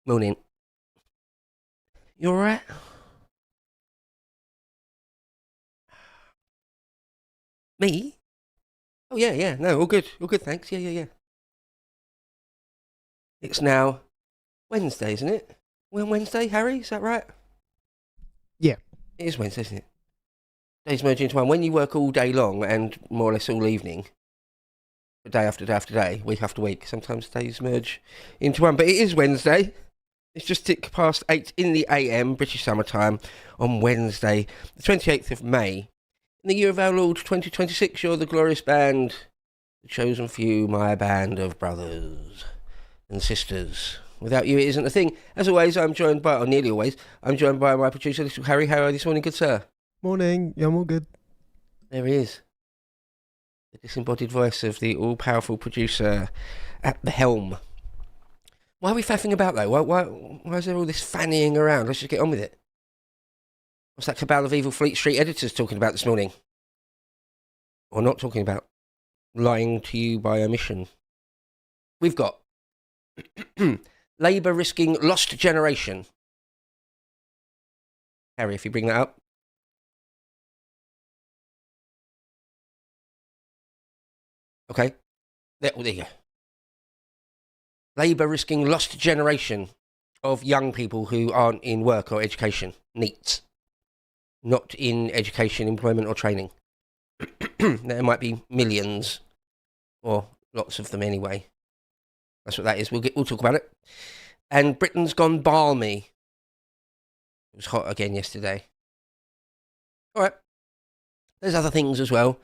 Morning. You alright? Me? Oh, yeah, yeah. No, all good. All good, thanks. Yeah, yeah, yeah. It's now Wednesday, isn't it? We're on Wednesday, Harry? Is that right? Yeah. It is Wednesday, isn't it? Days merge into one. When you work all day long and more or less all evening, day after day after day, week after week, sometimes days merge into one. But it is Wednesday. It's just tick past 8 in the AM, British summertime, on Wednesday, the 28th of May. In the year of our Lord 2026, you're the glorious band, the chosen few, my band of brothers and sisters. Without you, it isn't a thing. As always, I'm joined by, or nearly always, I'm joined by my producer, little Harry. How are you this morning, good sir? Morning. Yeah, I'm all good. There he is. The disembodied voice of the all-powerful producer at the helm. Why are we faffing about, though? Why is there all this fannying around? Let's just get on with it. What's that cabal of evil Fleet Street editors talking about this morning? Or not talking about? Lying to you by omission. We've got Labour risking lost generation. Harry, if you bring that up. Okay. There you go. Labour risking lost generation of young people who aren't in work or education. NEETs. Not in education, employment or training. There might be millions, or lots of them anyway. That's what that is. We'll talk about it. And Britain's gone balmy. It was hot again yesterday. All right. There's other things as well.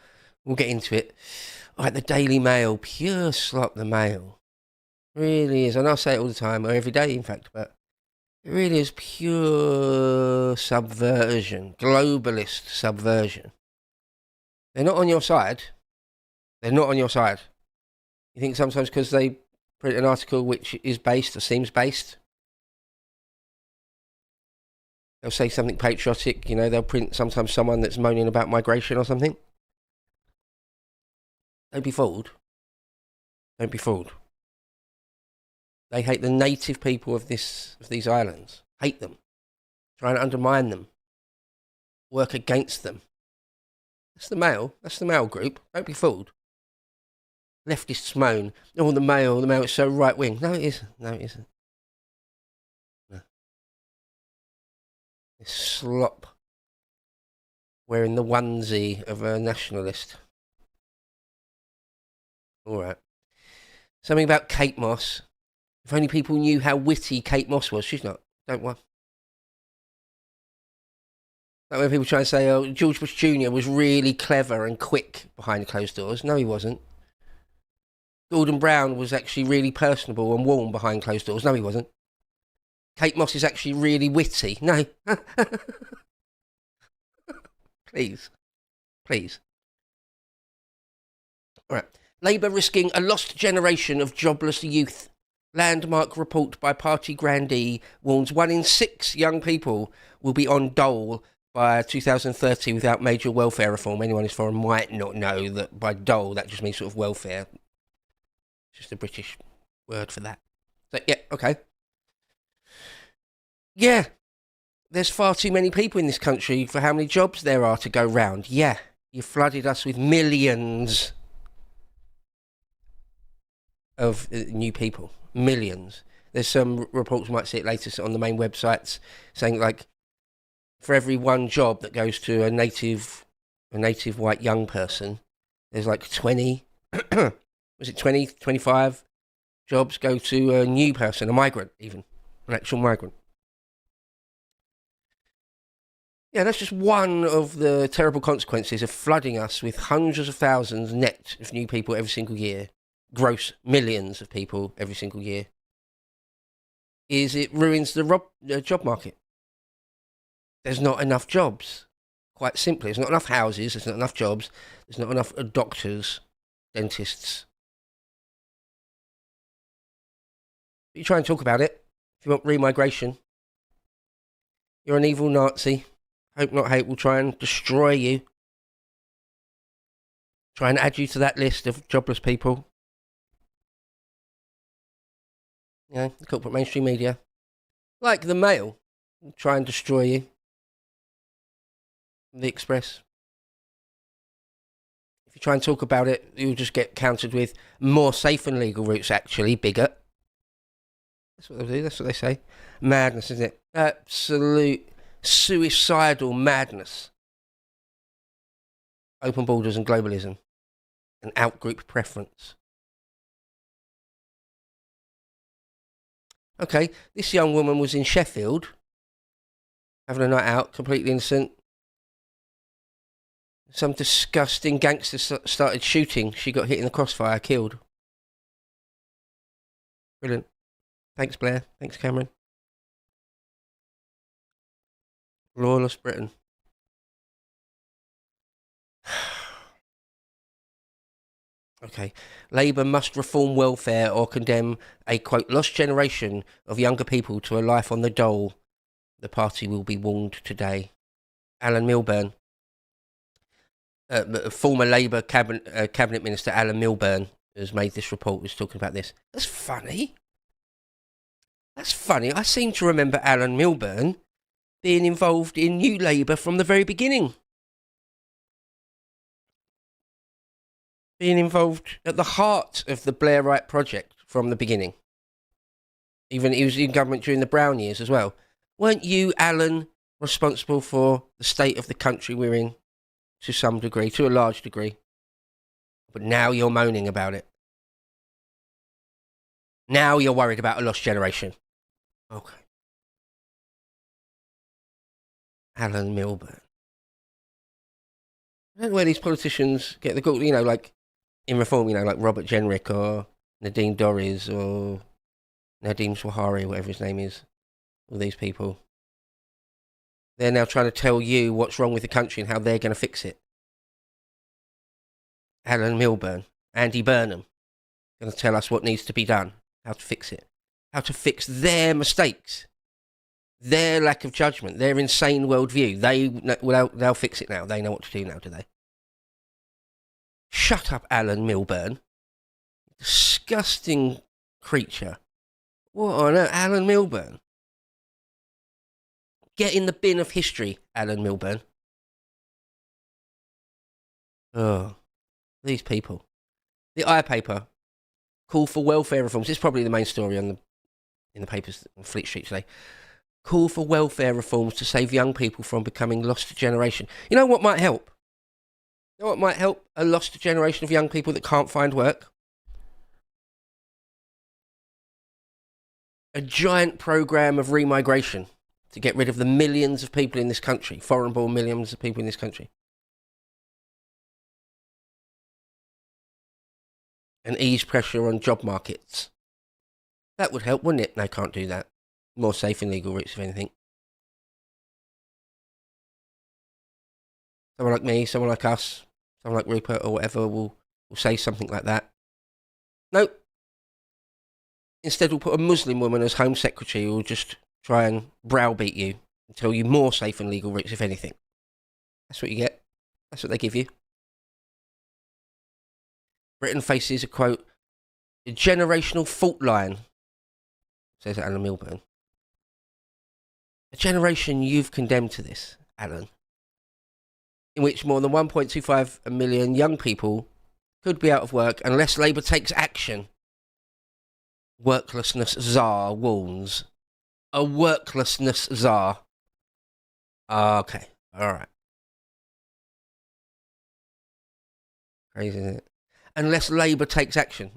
We'll get into it. All right, the Daily Mail. Pure slop, the Mail. Really is. And I say it all the time, or every day, in fact, but it really is pure subversion. Globalist subversion. They're not on your side. They're not on your side. You think sometimes because they print an article which is based or seems based, they'll say something patriotic, they'll print sometimes someone that's moaning about migration or something. Don't be fooled. Don't be fooled. They hate the native people of these islands. Hate them. Try and undermine them. Work against them. That's the Mail. That's the Mail group. Don't be fooled. Leftists moan, oh, the Mail is so right-wing. No, it isn't. No, it isn't. No. It's slop. Wearing the onesie of a nationalist. All right. Something about Kate Moss. If only people knew how witty Kate Moss was. She's not. Don't worry. Like when people try and say, oh, George Bush Jr. was really clever and quick behind closed doors. No, he wasn't. Gordon Brown was actually really personable and warm behind closed doors. No, he wasn't. Kate Moss is actually really witty. No. Please. Please. All right. Labour risking a lost generation of jobless youth. Landmark report by party grandee warns 1 in 6 young people will be on dole by 2030 without major welfare reform. Anyone who's foreign might not know that by dole, that just means sort of welfare. Just a British word for that. So, yeah, okay. Yeah, there's far too many people in this country for how many jobs there are to go round. Yeah, you flooded us with millions of new people. Millions. There's some reports, we might see it later on the main websites, saying like for every one job that goes to a native white young person, there's like 20, was it 20, 25 jobs go to a new person, a migrant even, an actual migrant. Yeah, that's just one of the terrible consequences of flooding us with hundreds of thousands net of new people every single year. Gross millions of people every single year, is it ruins the job market. There's not enough jobs. Quite simply, there's not enough houses, there's not enough jobs, there's not enough doctors, dentists. But you try and talk about it. If you want remigration, you're an evil Nazi. Hope not hate will try and destroy you. Try and add you to that list of jobless people. The corporate mainstream media. Like the Mail, try and destroy you. The Express. If you try and talk about it, you'll just get countered with more safe and legal routes, actually, bigot. That's what they do, that's what they say. Madness, isn't it? Absolute suicidal madness. Open borders and globalism. And outgroup preference. Okay, this young woman was in Sheffield, having a night out, completely innocent. Some disgusting gangster started shooting. She got hit in the crossfire, killed. Brilliant. Thanks, Blair. Thanks, Cameron. Lawless Britain. Okay. Labour must reform welfare or condemn a, quote, lost generation of younger people to a life on the dole. The party will be warned today. Alan Milburn. Former Labour cabinet minister Alan Milburn has made this report, was talking about this. That's funny. That's funny. I seem to remember Alan Milburn being involved in New Labour from the very beginning. Being involved at the heart of the Blairite project from the beginning. Even he was in government during the Brown years as well. Weren't you, Alan, responsible for the state of the country we're in to some degree, to a large degree? But now you're moaning about it. Now you're worried about a lost generation. Okay. Alan Milburn. I don't know where these politicians get the, you know, like in reform, you know, like Robert Jenrick or Nadine Dorries or Nadeem Swahari, whatever his name is. All these people. They're now trying to tell you what's wrong with the country and how they're going to fix it. Alan Milburn, Andy Burnham, going to tell us what needs to be done, how to fix it, how to fix their mistakes, their lack of judgment, their insane worldview. They'll fix it now. They know what to do now, do they? Shut up, Alan Milburn. Disgusting creature. What on earth? Alan Milburn. Get in the bin of history, Alan Milburn. Oh, these people. The iPaper call for welfare reforms. This is probably the main story in the papers on Fleet Street today. Call for welfare reforms to save young people from becoming lost generation. You know what might help? You know what might help a lost generation of young people that can't find work? A giant program of remigration to get rid of the millions of people in this country, foreign-born millions of people in this country. And ease pressure on job markets. That would help, wouldn't it? No, can't do that. More safe and legal routes, if anything. Someone like me, someone like us, someone like Rupert or whatever will say something like that. Nope. Instead, we'll put a Muslim woman as Home Secretary who will just try and browbeat you and tell you more safe and legal routes, if anything. That's what you get. That's what they give you. Britain faces a, quote, a generational fault line, says Alan Milburn. A generation you've condemned to this, Alan, in which more than 1.25 million young people could be out of work unless Labour takes action. Worklessness czar warns. A worklessness czar. Okay, alright. Crazy, isn't it? Unless Labour takes action.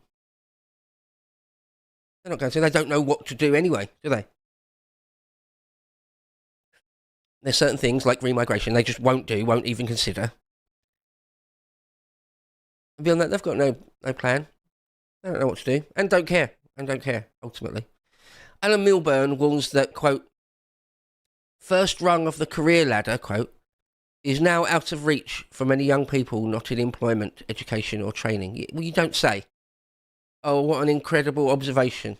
They're not going to. They don't know what to do anyway, do they? There's certain things like remigration they just won't do, won't even consider. And beyond that, they've got no plan. They don't know what to do and don't care. Ultimately. Alan Milburn warns that, quote, first rung of the career ladder, quote, is now out of reach for many young people not in employment, education or training. Well, you don't say. Oh, what an incredible observation.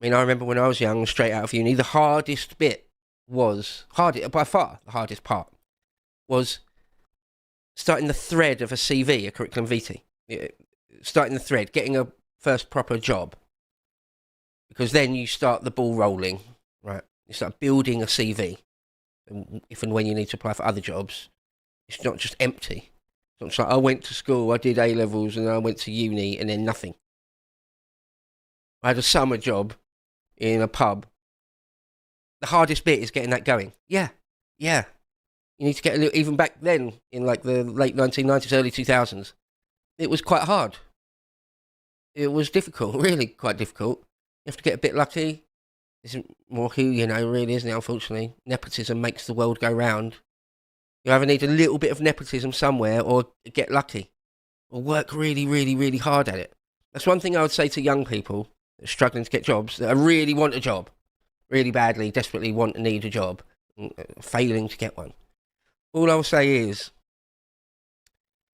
I mean, I remember when I was young, straight out of uni, the hardest bit was, by far the hardest part, was starting the thread of a CV, a curriculum vitae. Starting the thread, getting a first proper job. because then you start the ball rolling, right? You start building a CV, and if and when you need to apply for other jobs, it's not just empty. It's not just like, I went to school, I did A-levels, and I went to uni, and then nothing. I had a summer job in a pub. The hardest bit is getting that going. Yeah. You need to get a little, even back then, in like the late 1990s, early 2000s, it was quite hard. It was difficult, really quite difficult. You have to get a bit lucky. Isn't more who you know, really, isn't it, unfortunately? Nepotism makes the world go round. You either need a little bit of nepotism somewhere or get lucky. Or work really, really, really hard at it. That's one thing I would say to young people that are struggling to get jobs, that really want a job, really badly, desperately want and need a job, failing to get one. All I'll say is,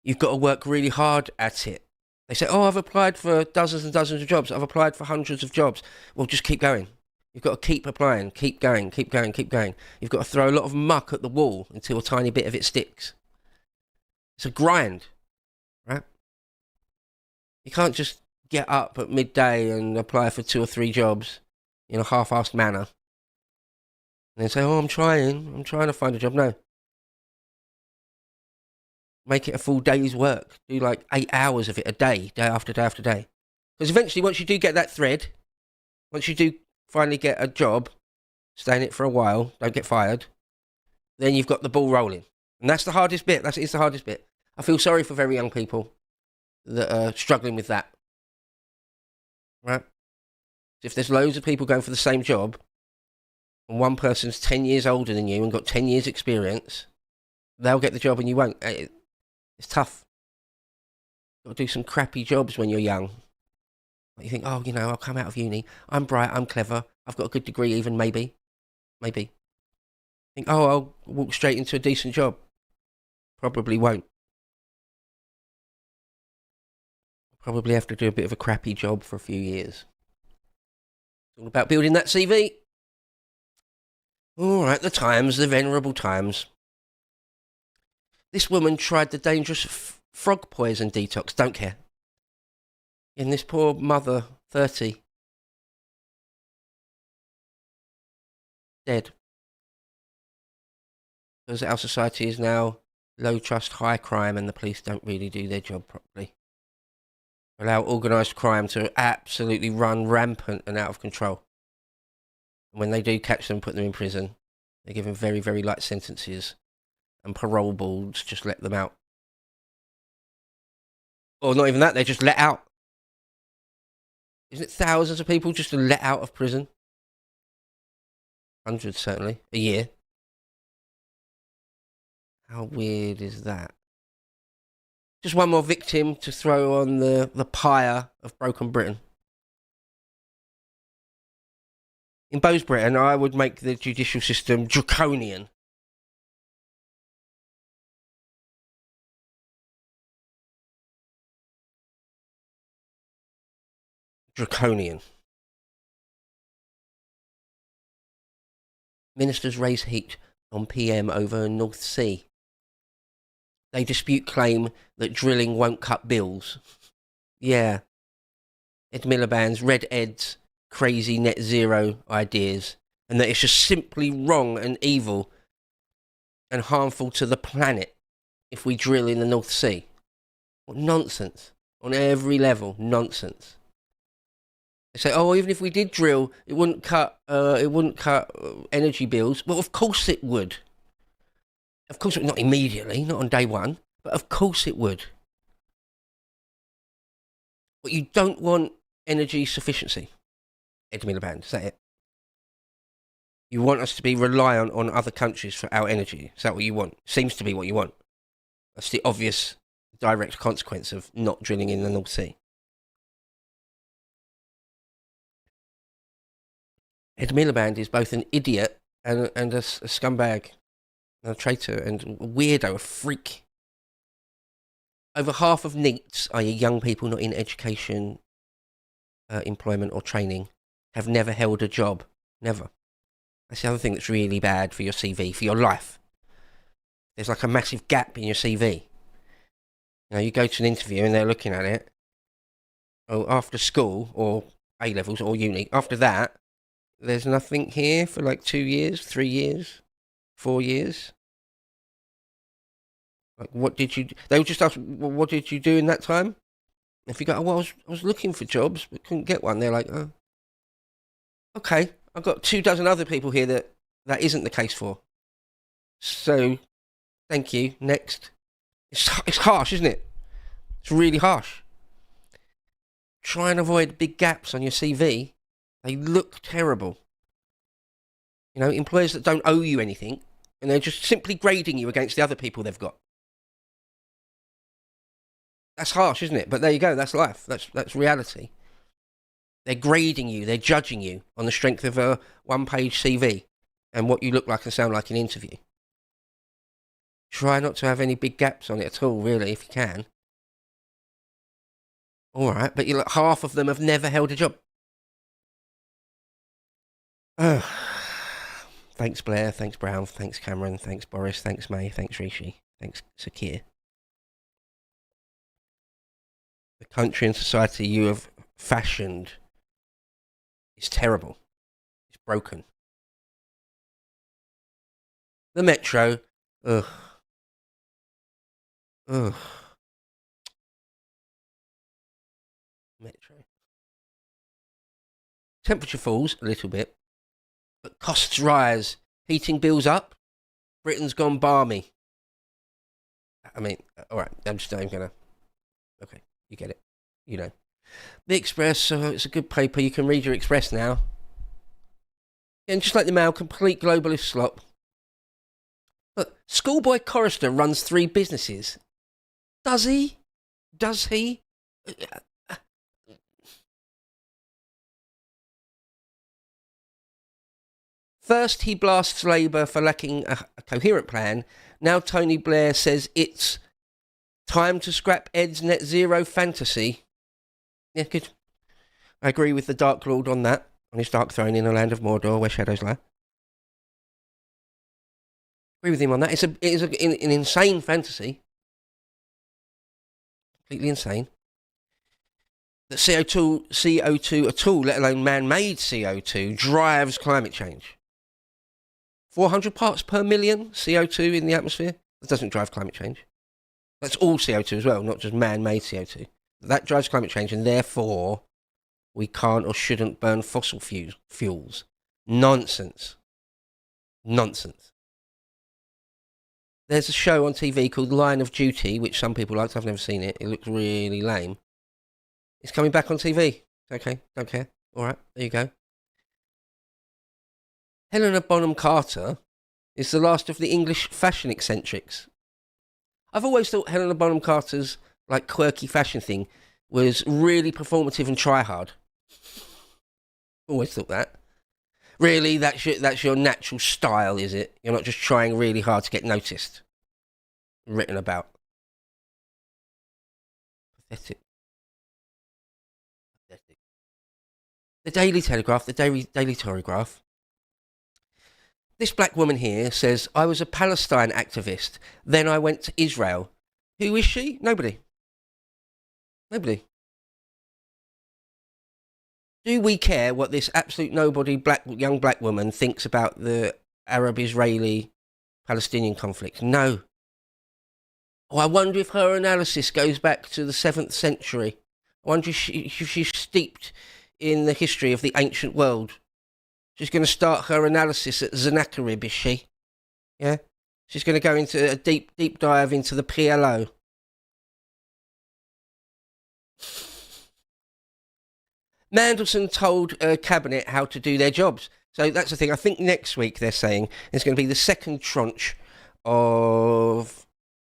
you've got to work really hard at it. They say, oh, I've applied for dozens and dozens of jobs. I've applied for hundreds of jobs. Well, just keep going. You've got to keep applying, keep going. You've got to throw a lot of muck at the wall until a tiny bit of it sticks. It's a grind, right? You can't just get up at midday and apply for 2 or 3 jobs in a half-assed manner. And then say, oh, I'm trying to find a job. No. Make it a full day's work. Do like 8 hours of it a day, day after day after day. Because eventually, once you do get that thread, once you do finally get a job, stay in it for a while, don't get fired, then you've got the ball rolling. And that's the hardest bit. It's the hardest bit. I feel sorry for very young people that are struggling with that. Right? If there's loads of people going for the same job, and one person's 10 years older than you and got 10 years experience, they'll get the job and you won't. It's tough. You've got to do some crappy jobs when you're young. You think, oh, you know, I'll come out of uni. I'm bright, I'm clever. I've got a good degree even, maybe. Think, oh, I'll walk straight into a decent job. Probably won't. Probably have to do a bit of a crappy job for a few years. It's all about building that CV. All right, the venerable times. This woman tried the dangerous frog poison detox, don't care. And this poor mother, 30, dead. Because our society is now low trust, high crime, and the police don't really do their job properly. Allow organised crime to absolutely run rampant and out of control. And when they do catch them, put them in prison, they give them very, very light sentences, and parole boards just let them out. Or not even that, they're just let out. Isn't it thousands of people just let out of prison? Hundreds, certainly, a year. How weird is that? Just one more victim to throw on the pyre of broken Britain. In Beau's Britain, I would make the judicial system draconian. Draconian. Ministers raise heat on PM over North Sea. They dispute claim that drilling won't cut bills. Yeah. Ed Miliband's Red Ed's crazy net zero ideas, and that it's just simply wrong and evil and harmful to the planet if we drill in the North Sea. What nonsense. On every level, nonsense. They say, oh, even if we did drill, it wouldn't cut energy bills. Well, of course it would. Of course, not immediately, not on day one, but of course it would. But you don't want energy sufficiency, Ed Miliband, is that it? You want us to be reliant on other countries for our energy. Is that what you want? Seems to be what you want. That's the obvious direct consequence of not drilling in the North Sea. Ed Miliband is both an idiot and a scumbag, and a traitor, and a weirdo, a freak. Over half of NEETs, i.e. young people not in education, employment or training, have never held a job. Never. That's the other thing that's really bad for your CV, for your life. There's like a massive gap in your CV. You know, you go to an interview and they're looking at it. Oh, after school, or A-levels or uni. After that, there's nothing here for like 2 years, 3 years, 4 years. Like, what did you... They would just ask, well, what did you do in that time? If you go, oh, well, I was looking for jobs, but couldn't get one. They're like, oh, okay. I've got 24 other people here that isn't the case for. So, thank you. Next. It's harsh, isn't it? It's really harsh. Try and avoid big gaps on your CV. They look terrible. You know, employers that don't owe you anything, and they're just simply grading you against the other people they've got. That's harsh, isn't it? But there you go. That's life. That's reality. They're grading you. They're judging you on the strength of a one-page CV and what you look like and sound like in interview. Try not to have any big gaps on it at all, really, if you can. All right, but half of them have never held a job. Thanks, Blair. Thanks, Brown. Thanks, Cameron. Thanks, Boris. Thanks, May. Thanks, Rishi. Thanks, Sakir. The country and society you have fashioned is terrible. It's broken. The Metro. Ugh. Ugh. Metro. Temperature falls a little bit, but costs rise. Heating bills up. Britain's gone balmy. I mean, all right, I'm just not even gonna... Okay, you get it. You know. The Express, so it's a good paper. You can read your Express now. And just like the Mail, complete globalist slop. Look, schoolboy chorister runs 3 businesses. Does he? Does he? First, he blasts Labour for lacking a coherent plan. Now Tony Blair says it's time to scrap Ed's net zero fantasy. Yeah, good. I agree with the Dark Lord on that, on his dark throne in a land of Mordor where shadows lie. Agree with him on that. It is an insane fantasy. Completely insane. That CO2 at all, let alone man-made CO2, drives climate change. 400 parts per million CO2 in the atmosphere. That doesn't drive climate change. That's all CO2 as well, not just man-made CO2. That drives climate change, and therefore we can't or shouldn't burn fossil fuels. Nonsense. Nonsense. There's a show on TV called Line of Duty, which some people like. I've never seen it. It looks really lame. It's coming back on TV. Okay, don't care. All right, there you go. Helena Bonham Carter is the last of the English fashion eccentrics. I've always thought Helena Bonham Carter's like quirky fashion thing was really performative and try hard. Always thought that. Really, that's your natural style, is it? You're not just trying really hard to get noticed, written about. Pathetic. Pathetic. The Daily Telegraph, the Daily Telegraph. This black woman here says, I was a Palestine activist. Then I went to Israel. Who is she? Nobody. Nobody. Do we care what this absolute nobody young black woman thinks about the Arab-Israeli-Palestinian conflict? No. Oh, I wonder if her analysis goes back to the 7th century. I wonder if she's steeped in the history of the ancient world. She's going to start her analysis at Sennacherib, is she? Yeah? She's going to go into a deep dive into the PLO. Mandelson told Cabinet how to do their jobs. So that's the thing. I think next week they're saying it's going to be the second tranche of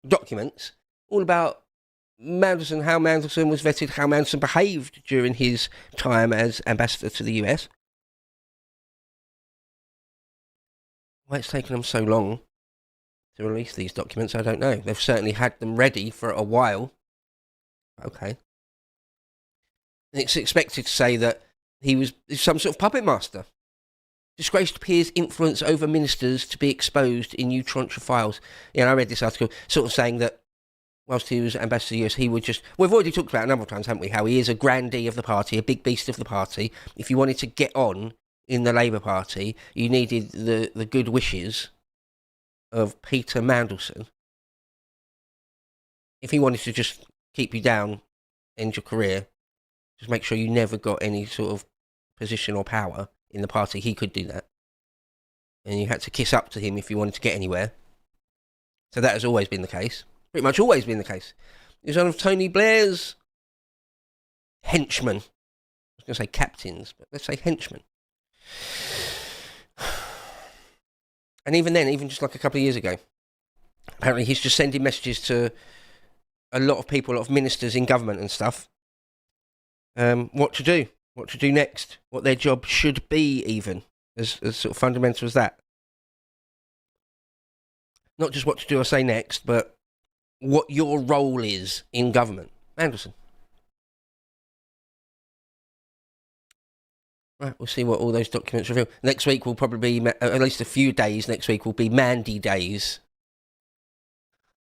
documents all about Mandelson, how Mandelson was vetted, how Mandelson behaved during his time as ambassador to the US. Why it's taken them so long to release these documents, I don't know. They've certainly had them ready for a while. Okay. And it's expected to say that he was some sort of puppet master. Disgraced peers' influence over ministers to be exposed in new tranche of files. Yeah, I read this article sort of saying that whilst he was ambassador to the US, he would just... We've already talked about it a number of times, haven't we? How he is a grandee of the party, a big beast of the party. If you wanted to get on in the Labour Party, you needed the good wishes of Peter Mandelson. If he wanted to just keep you down, end your career, just make sure you never got any sort of position or power in the party, he could do that. And you had to kiss up to him if you wanted to get anywhere. So that has always been the case. Pretty much always been the case. He was one of Tony Blair's henchmen. I was going to say captains, but let's say henchmen. And even then, even just like a couple of years ago, apparently he's just sending messages to a lot of people, a lot of ministers in government and stuff, what to do next, what their job should be, even as sort of fundamental as that. Not just what to do or say next, but what your role is in government. Mandelson. Right, we'll see what all those documents reveal. Next week will probably be, at least a few days next week will be Mandy days.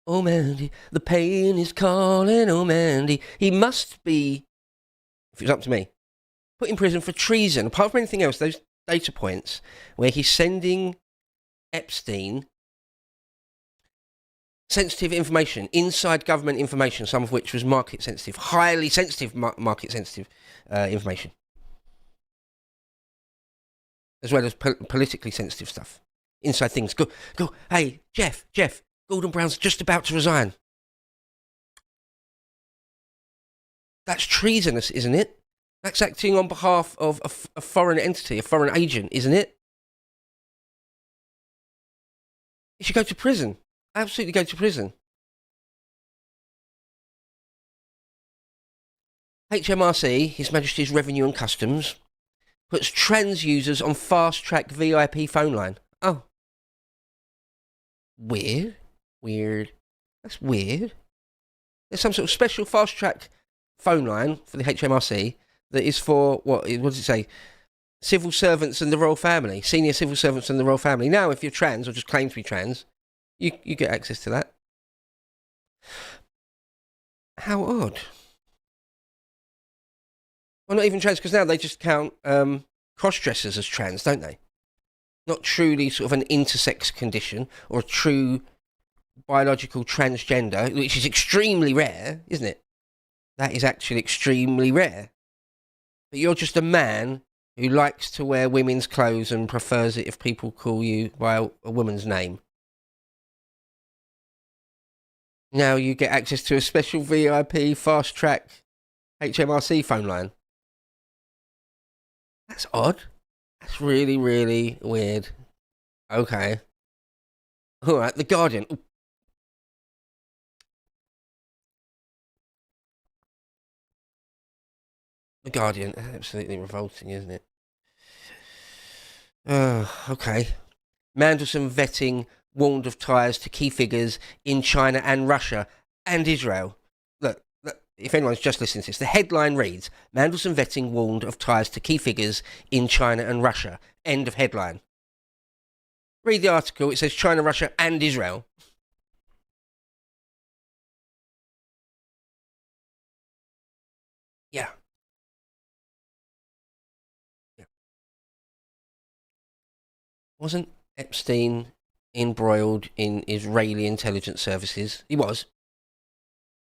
Oh, Mandy, the pain is calling, oh, Mandy. He must be, if it was up to me, put in prison for treason. Apart from anything else, those data points where he's sending Epstein sensitive information, inside government information, some of which was market sensitive, highly sensitive market sensitive information, as well as politically sensitive stuff, inside things. Go, hey, Jeff, Gordon Brown's just about to resign. That's treasonous, isn't it? That's acting on behalf of a foreign entity, a foreign agent, isn't it? He should go to prison. Absolutely go to prison. HMRC, His Majesty's Revenue and Customs, puts trans users on fast-track VIP phone line. Oh. Weird. That's weird. There's some sort of special fast-track phone line for the HMRC that is for, what does it say? Civil servants and the royal family. Senior civil servants and the royal family. Now, if you're trans or just claim to be trans, you get access to that. How odd. Well, not even trans, because now they just count cross-dressers as trans, don't they? Not truly sort of an intersex condition or a true biological transgender, which is extremely rare, isn't it? That is actually extremely rare. But you're just a man who likes to wear women's clothes and prefers it if people call you by a woman's name. Now you get access to a special VIP fast-track HMRC phone line. That's odd. That's really, really weird. Okay. All right, The Guardian. Ooh. The Guardian. Absolutely revolting, isn't it? Okay. Mandelson vetting warned of ties to key figures in China and Russia and Israel. Look, if anyone's just listening to this, the headline reads, Mandelson vetting warned of ties to key figures in China and Russia. End of headline. Read the article, it says China, Russia and Israel. Yeah. Wasn't Epstein embroiled in Israeli intelligence services? He was.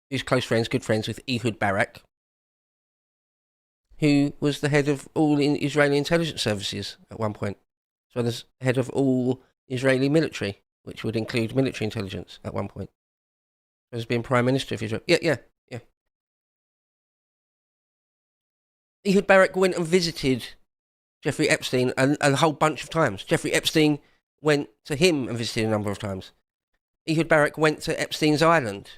He was close friends, good friends with Ehud Barak, who was the head of all Israeli intelligence services at one point, as well as head of all Israeli military, which would include military intelligence at one point, as being Prime Minister of Israel. Yeah. Ehud Barak went and visited Jeffrey Epstein a whole bunch of times. Jeffrey Epstein went to him and visited a number of times. Ehud Barak went to Epstein's island.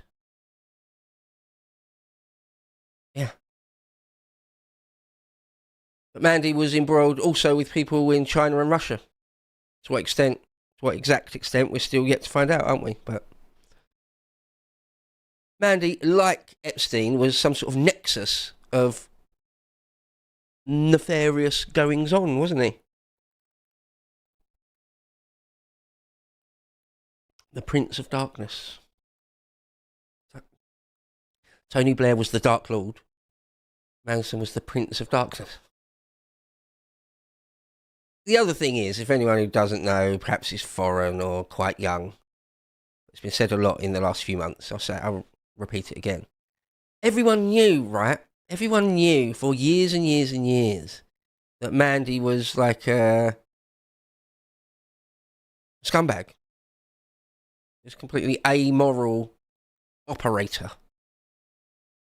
Yeah. But Mandy was embroiled also with people in China and Russia. To what exact extent, we're still yet to find out, aren't we? But Mandy, like Epstein, was some sort of nexus of nefarious goings on, wasn't he? The Prince of Darkness. Tony Blair was the Dark Lord. Manson was the Prince of Darkness. The other thing is, if anyone who doesn't know, perhaps is foreign or quite young, it's been said a lot in the last few months. I'll repeat it again. Everyone knew, right? Everyone knew for years and years and years that Mandy was like a scumbag. He was a completely amoral operator.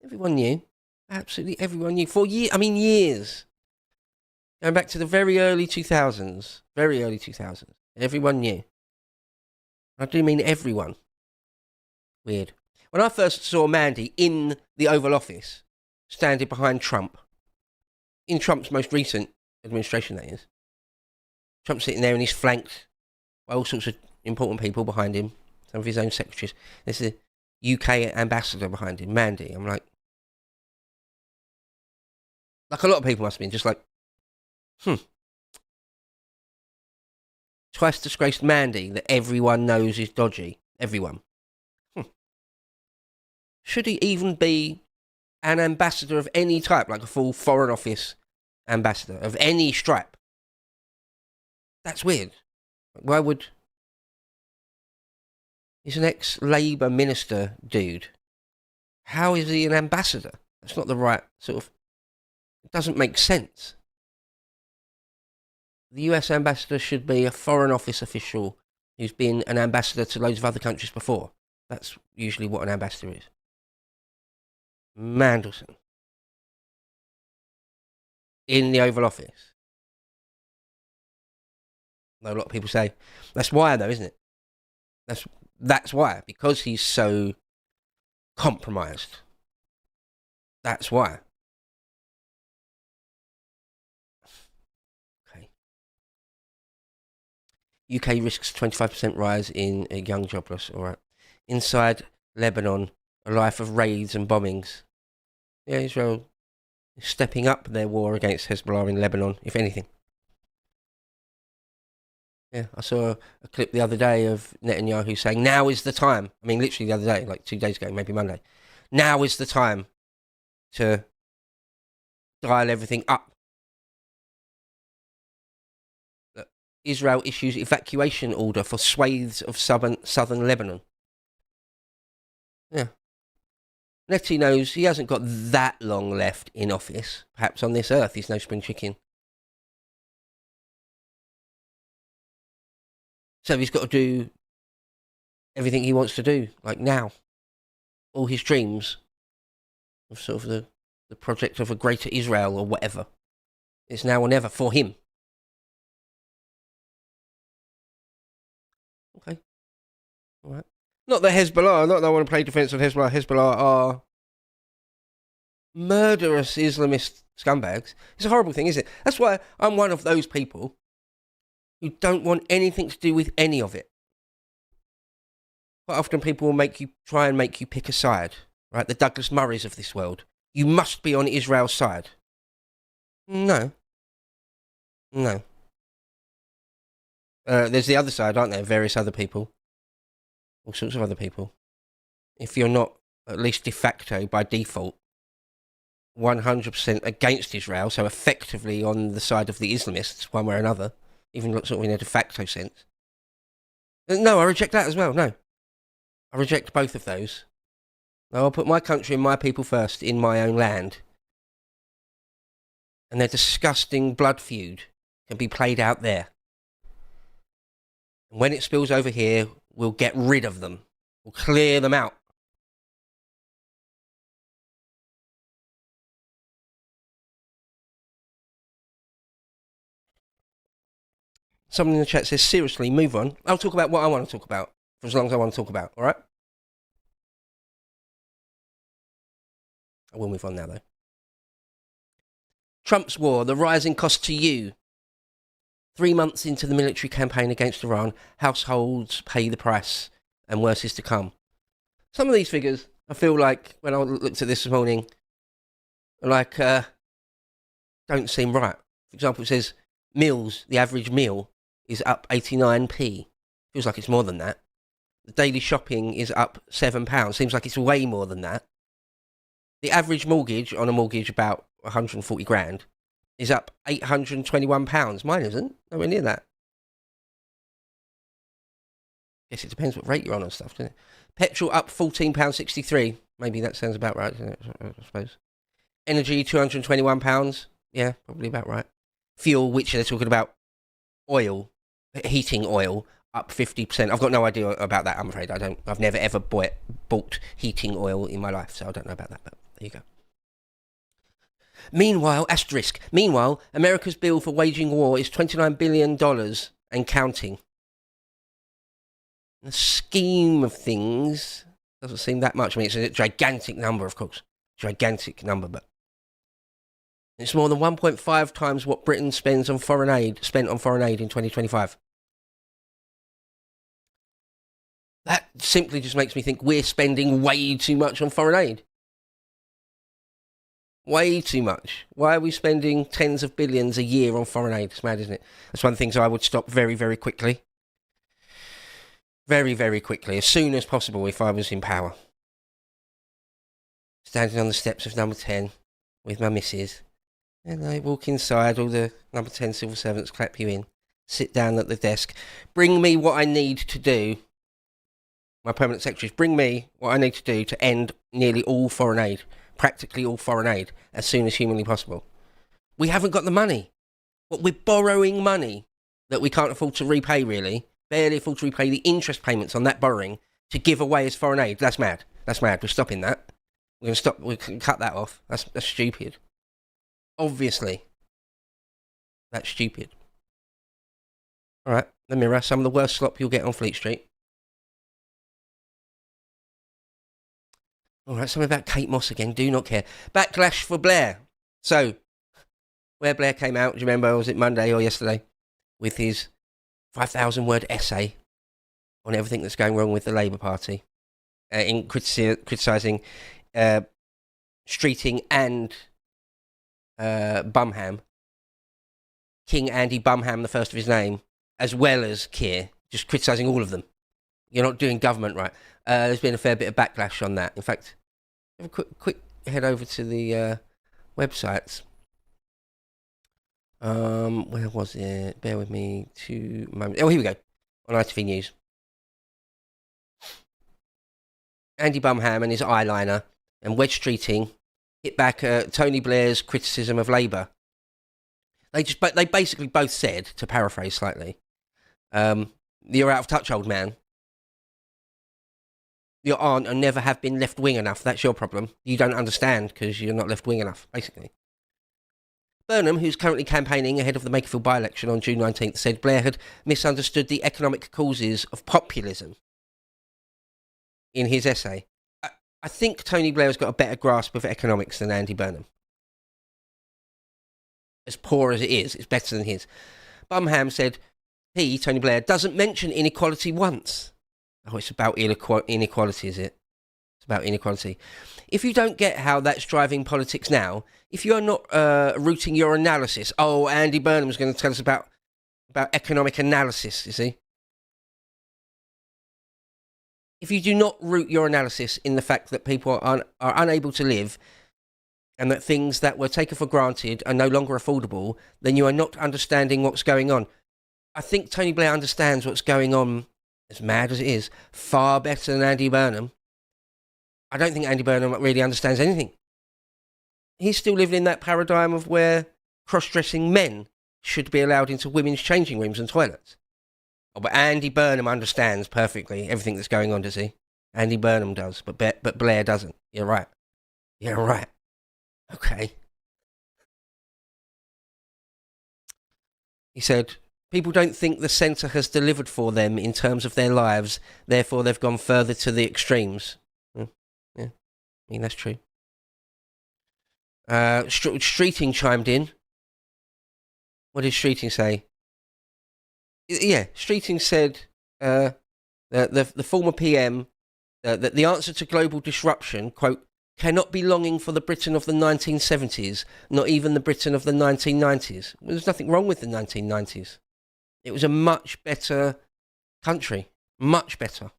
Everyone knew. Absolutely everyone knew. For years. Going back to the very early 2000s. Everyone knew. I do mean everyone. Weird. When I first saw Mandy in the Oval Office, standing behind Trump, in Trump's most recent administration, that is, Trump's sitting there and he's flanked by all sorts of important people behind him, some of his own secretaries. There's the UK ambassador behind him, Mandy. I'm like a lot of people must have been just like, twice disgraced Mandy that everyone knows is dodgy. Everyone. Should he even be an ambassador of any type, like a full Foreign Office ambassador of any stripe? That's weird. Why would... He's an ex-Labour minister dude. How is he an ambassador? That's not the right sort of... It doesn't make sense. The US ambassador should be a Foreign Office official who's been an ambassador to loads of other countries before. That's usually what an ambassador is. Mandelson. In the Oval Office. A lot of people say, that's why though, isn't it? That's why. Because he's so compromised. That's why. UK risks 25% rise in young jobless. All right. Inside Lebanon, a life of raids and bombings. Yeah, Israel is stepping up their war against Hezbollah in Lebanon, if anything. Yeah, I saw a clip the other day of Netanyahu saying, now is the time. I mean, literally the other day, like 2 days ago, maybe Monday. Now is the time to dial everything up. Israel issues evacuation order for swathes of southern Lebanon. Yeah. Nettie knows he hasn't got that long left in office. Perhaps on this earth he's no spring chicken. So he's got to do everything he wants to do, like now. All his dreams of sort of the project of a greater Israel or whatever. It's now or never for him. Okay. All right. Not that Hezbollah, not that I want to play defense of Hezbollah. Hezbollah are murderous Islamist scumbags. It's a horrible thing, isn't it? That's why I'm one of those people who don't want anything to do with any of it. Quite often people will try and make you pick a side, right? The Douglas Murrays of this world. You must be on Israel's side. No. There's the other side, aren't there? Various other people. All sorts of other people. If you're not, at least de facto, by default, 100% against Israel, so effectively on the side of the Islamists, one way or another, even sort of in a de facto sense. No, I reject that as well, no. I reject both of those. No, I'll put my country and my people first in my own land. And their disgusting blood feud can be played out there. And when it spills over here, we'll get rid of them. We'll clear them out. Someone in the chat says, seriously, move on. I'll talk about what I want to talk about for as long as I want to talk about, all right? I will move on now, though. Trump's war, the rising cost to you. 3 months into the military campaign against Iran, households pay the price, and worse is to come. Some of these figures, I feel like, when I looked at this morning, like, don't seem right. For example, it says, meals, the average meal, is up 89p. Feels like it's more than that. The daily shopping is up £7. Seems like it's way more than that. The average mortgage on a mortgage about 140 grand is up £821. Mine isn't. Nowhere near that. Guess it depends what rate you're on and stuff, doesn't it? Petrol up £14.63. Maybe that sounds about right, doesn't it? I suppose. Energy, £221. Yeah, probably about right. Fuel, which they're talking about, oil, heating oil, up 50%. I've got no idea about that, I'm afraid. I've never ever bought heating oil in my life, so I don't know about that, but there you go. Meanwhile, America's bill for waging war is $29 billion and counting. In the scheme of things, doesn't seem that much. I mean, it's a gigantic number, of course. Gigantic number, but it's more than 1.5 times what Britain spent on foreign aid in 2025. That simply just makes me think we're spending way too much on foreign aid. Way too much. Why are we spending tens of billions a year on foreign aid? It's mad, isn't it? That's one of the things I would stop very, very quickly. Very, very quickly. As soon as possible if I was in power. Standing on the steps of number 10 with my missus. And I walk inside, all the number 10 civil servants clap you in. Sit down at the desk. Bring me what I need to do. My permanent secretaries, bring me what I need to do to end nearly all foreign aid. Practically all foreign aid as soon as humanly possible. We haven't got the money. But we're borrowing money that we can't afford to repay, really. Barely afford to repay the interest payments on that borrowing to give away as foreign aid. That's mad. That's mad. We're stopping that. We're going to stop. We can cut that off. That's stupid. Obviously. That's stupid. All right. The Mirror. Some of the worst slop you'll get on Fleet Street. All right. Something about Kate Moss again. Do not care. Backlash for Blair. So, where Blair came out, do you remember? Was it Monday or yesterday? With his 5,000-word essay on everything that's going wrong with the Labour Party, in criticising Streeting and Bumham, King Andy Bumham, the first of his name, as well as Keir, just criticising all of them. You're not doing government right. There's been a fair bit of backlash on that. In fact, have a quick head over to the websites. Where was it? Bear with me 2 moments. Oh, here we go. On ITV News. Andy Bumham and his eyeliner and Wedge Streeting hit back at Tony Blair's criticism of Labour. They basically both said, to paraphrase slightly, you're out of touch, old man. You aren't and never have been left-wing enough. That's your problem. You don't understand because you're not left-wing enough, basically. Burnham, who's currently campaigning ahead of the Makerfield by-election on June 19th, said Blair had misunderstood the economic causes of populism in his essay. I think Tony Blair has got a better grasp of economics than Andy Burnham. As poor as it is, it's better than his. Bumham said he, Tony Blair, doesn't mention inequality once. Oh, it's about inequality, is it? It's about inequality. If you don't get how that's driving politics now, if you're not rooting your analysis, Andy Burnham's going to tell us about economic analysis, you see? If you do not root your analysis in the fact that people are unable to live and that things that were taken for granted are no longer affordable, then you are not understanding what's going on. I think Tony Blair understands what's going on, as mad as it is, far better than Andy Burnham. I don't think Andy Burnham really understands anything. He's still living in that paradigm of where cross-dressing men should be allowed into women's changing rooms and toilets. Oh, but Andy Burnham understands perfectly everything that's going on, does he? Andy Burnham does, but Blair doesn't. You're right. You're right. Okay. He said, people don't think the centre has delivered for them in terms of their lives, therefore they've gone further to the extremes. Yeah, I mean, that's true. Streeting chimed in. What did Streeting say? Yeah, Streeting said the former PM that the answer to global disruption, quote, cannot be longing for the Britain of the 1970s, not even the Britain of the 1990s. Well, there's nothing wrong with the 1990s. It was a much better country. Much better.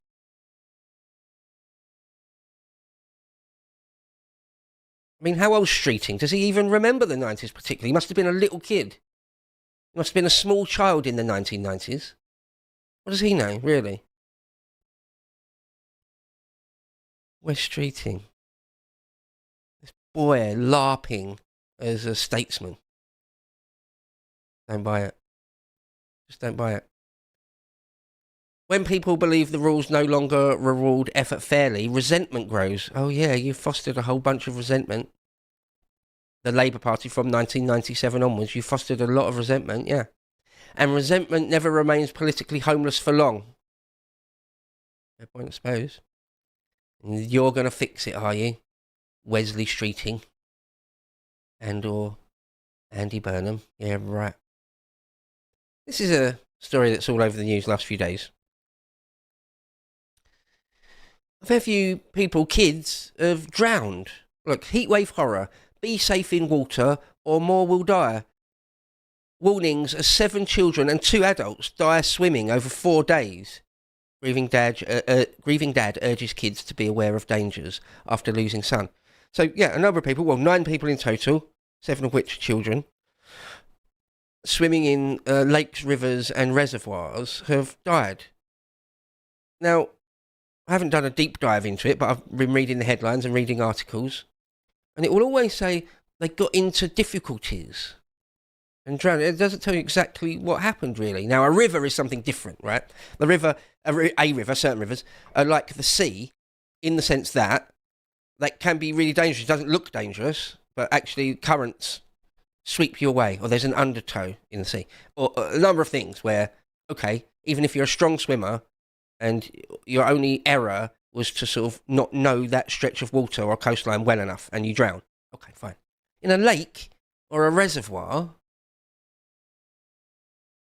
I mean, how old's Streeting? Does he even remember the 90s particularly? He must have been a little kid. He must have been a small child in the 1990s. What does he know, really? Where's Streeting? This boy LARPing as a statesman. Don't buy it. Just don't buy it. When people believe the rules no longer reward effort fairly, resentment grows. Oh yeah, you fostered a whole bunch of resentment. The Labour Party from 1997 onwards, you fostered a lot of resentment, yeah. And resentment never remains politically homeless for long. Fair point, I suppose. You're going to fix it, are you? Wesley Streeting. And or Andy Burnham. Yeah, right. This is a story that's all over the news last few days. A fair few people, kids, have drowned. Look, heatwave horror. Be safe in water or more will die. Warnings as 7 children and 2 adults die swimming over 4 days. Grieving dad urges kids to be aware of dangers after losing son. So, yeah, a number of people, well, 9 people in total, 7 of which children, swimming in lakes, rivers and reservoirs have died. Now, I haven't done a deep dive into it, but I've been reading the headlines and reading articles. And it will always say they got into difficulties and drowned. It doesn't tell you exactly what happened, really. Now, a river is something different, right? The river, certain rivers, are like the sea in the sense that can be really dangerous. It doesn't look dangerous, but actually currents sweep you away, or there's an undertow in the sea. Or a number of things where, okay, even if you're a strong swimmer and your only error was to sort of not know that stretch of water or coastline well enough and you drown. Okay, fine. In a lake or a reservoir,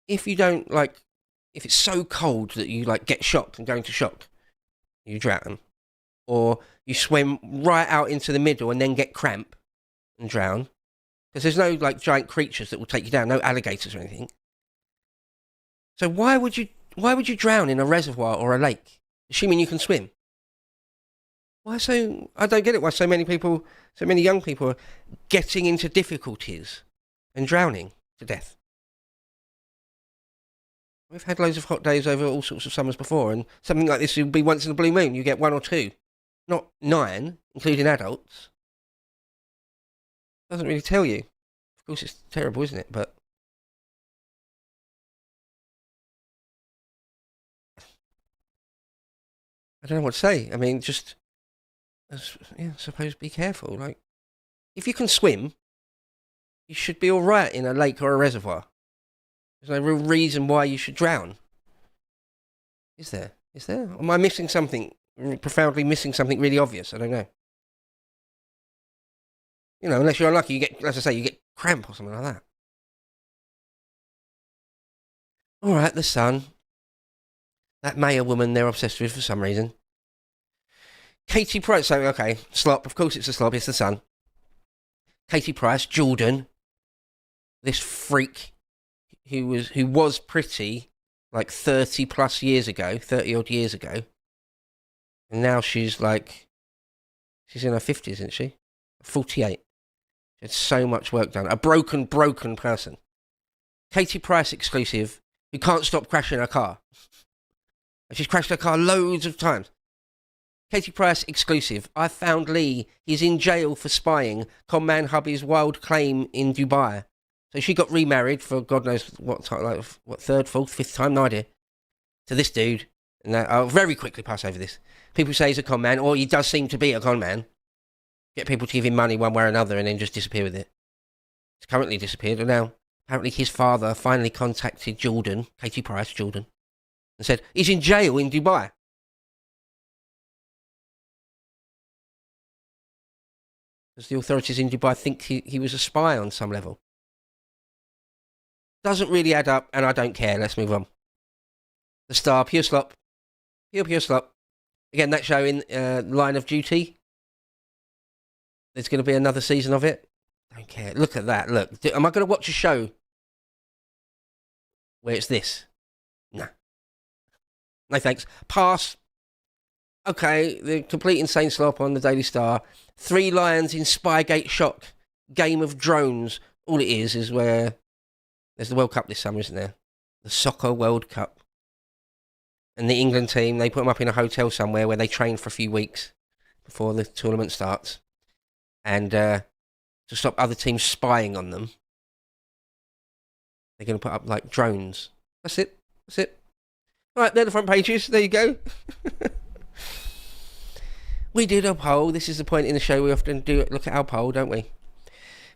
if you don't, if it's so cold that you, get shocked and go into shock, you drown. Or you swim right out into the middle and then get cramp and drown. Because there's no, giant creatures that will take you down, no alligators or anything. So why would you drown in a reservoir or a lake, assuming you can swim? I don't get it. Why so many young people are getting into difficulties and drowning to death. We've had loads of hot days over all sorts of summers before, and something like this would be once in a blue moon. You get 1 or 2, not 9, including adults. Doesn't really tell you. Of course, it's terrible, isn't it? But I don't know what to say. I mean, just, I suppose be careful. If you can swim, you should be all right in a lake or a reservoir. There's no real reason why you should drown. Is there? Am I missing something, profoundly missing something really obvious? I don't know. Unless you're unlucky, you get cramp or something like that. All right, the Sun. That Maya woman they're obsessed with for some reason. Katie Price. So, okay, slop. Of course it's a slop. It's the Sun. Katie Price, Jordan. This freak who was pretty 30 plus years ago, 30 odd years ago. And now she's in her 50s, isn't she? 48. She had so much work done. A broken person. Katie Price exclusive who can't stop crashing her car. She's crashed her car loads of times. Katie Price exclusive. I found Lee. He's in jail for spying. Conman hubby's wild claim in Dubai. So she got remarried for God knows what time, third, fourth, fifth time, no idea, to this dude. And I'll very quickly pass over this. People say he's a con man, or he does seem to be a con man. Get people to give him money one way or another and then just disappear with it. It's currently disappeared, and now apparently his father finally contacted Jordan, Katie Price, Jordan, and said he's in jail in Dubai. Because the authorities in Dubai think he was a spy on some level. Doesn't really add up, and I don't care. Let's move on. The Star, pure slop. Pure slop. Again, that show in Line of Duty. There's going to be another season of it. Don't care. Look at that. Look. Am I going to watch a show where it's this? No. No thanks. Pass. Okay, the complete insane slop on the Daily Star. 3 lions in Spygate shock. Game of drones. All it is where there's the World Cup this summer, isn't there? The Soccer World Cup. And the England team, they put them up in a hotel somewhere where they train for a few weeks before the tournament starts. And to stop other teams spying on them, they're going to put up like drones. That's it. All right, they're the front pages. There you go. We did a poll. This is the point in the show we often do look at our poll, don't we?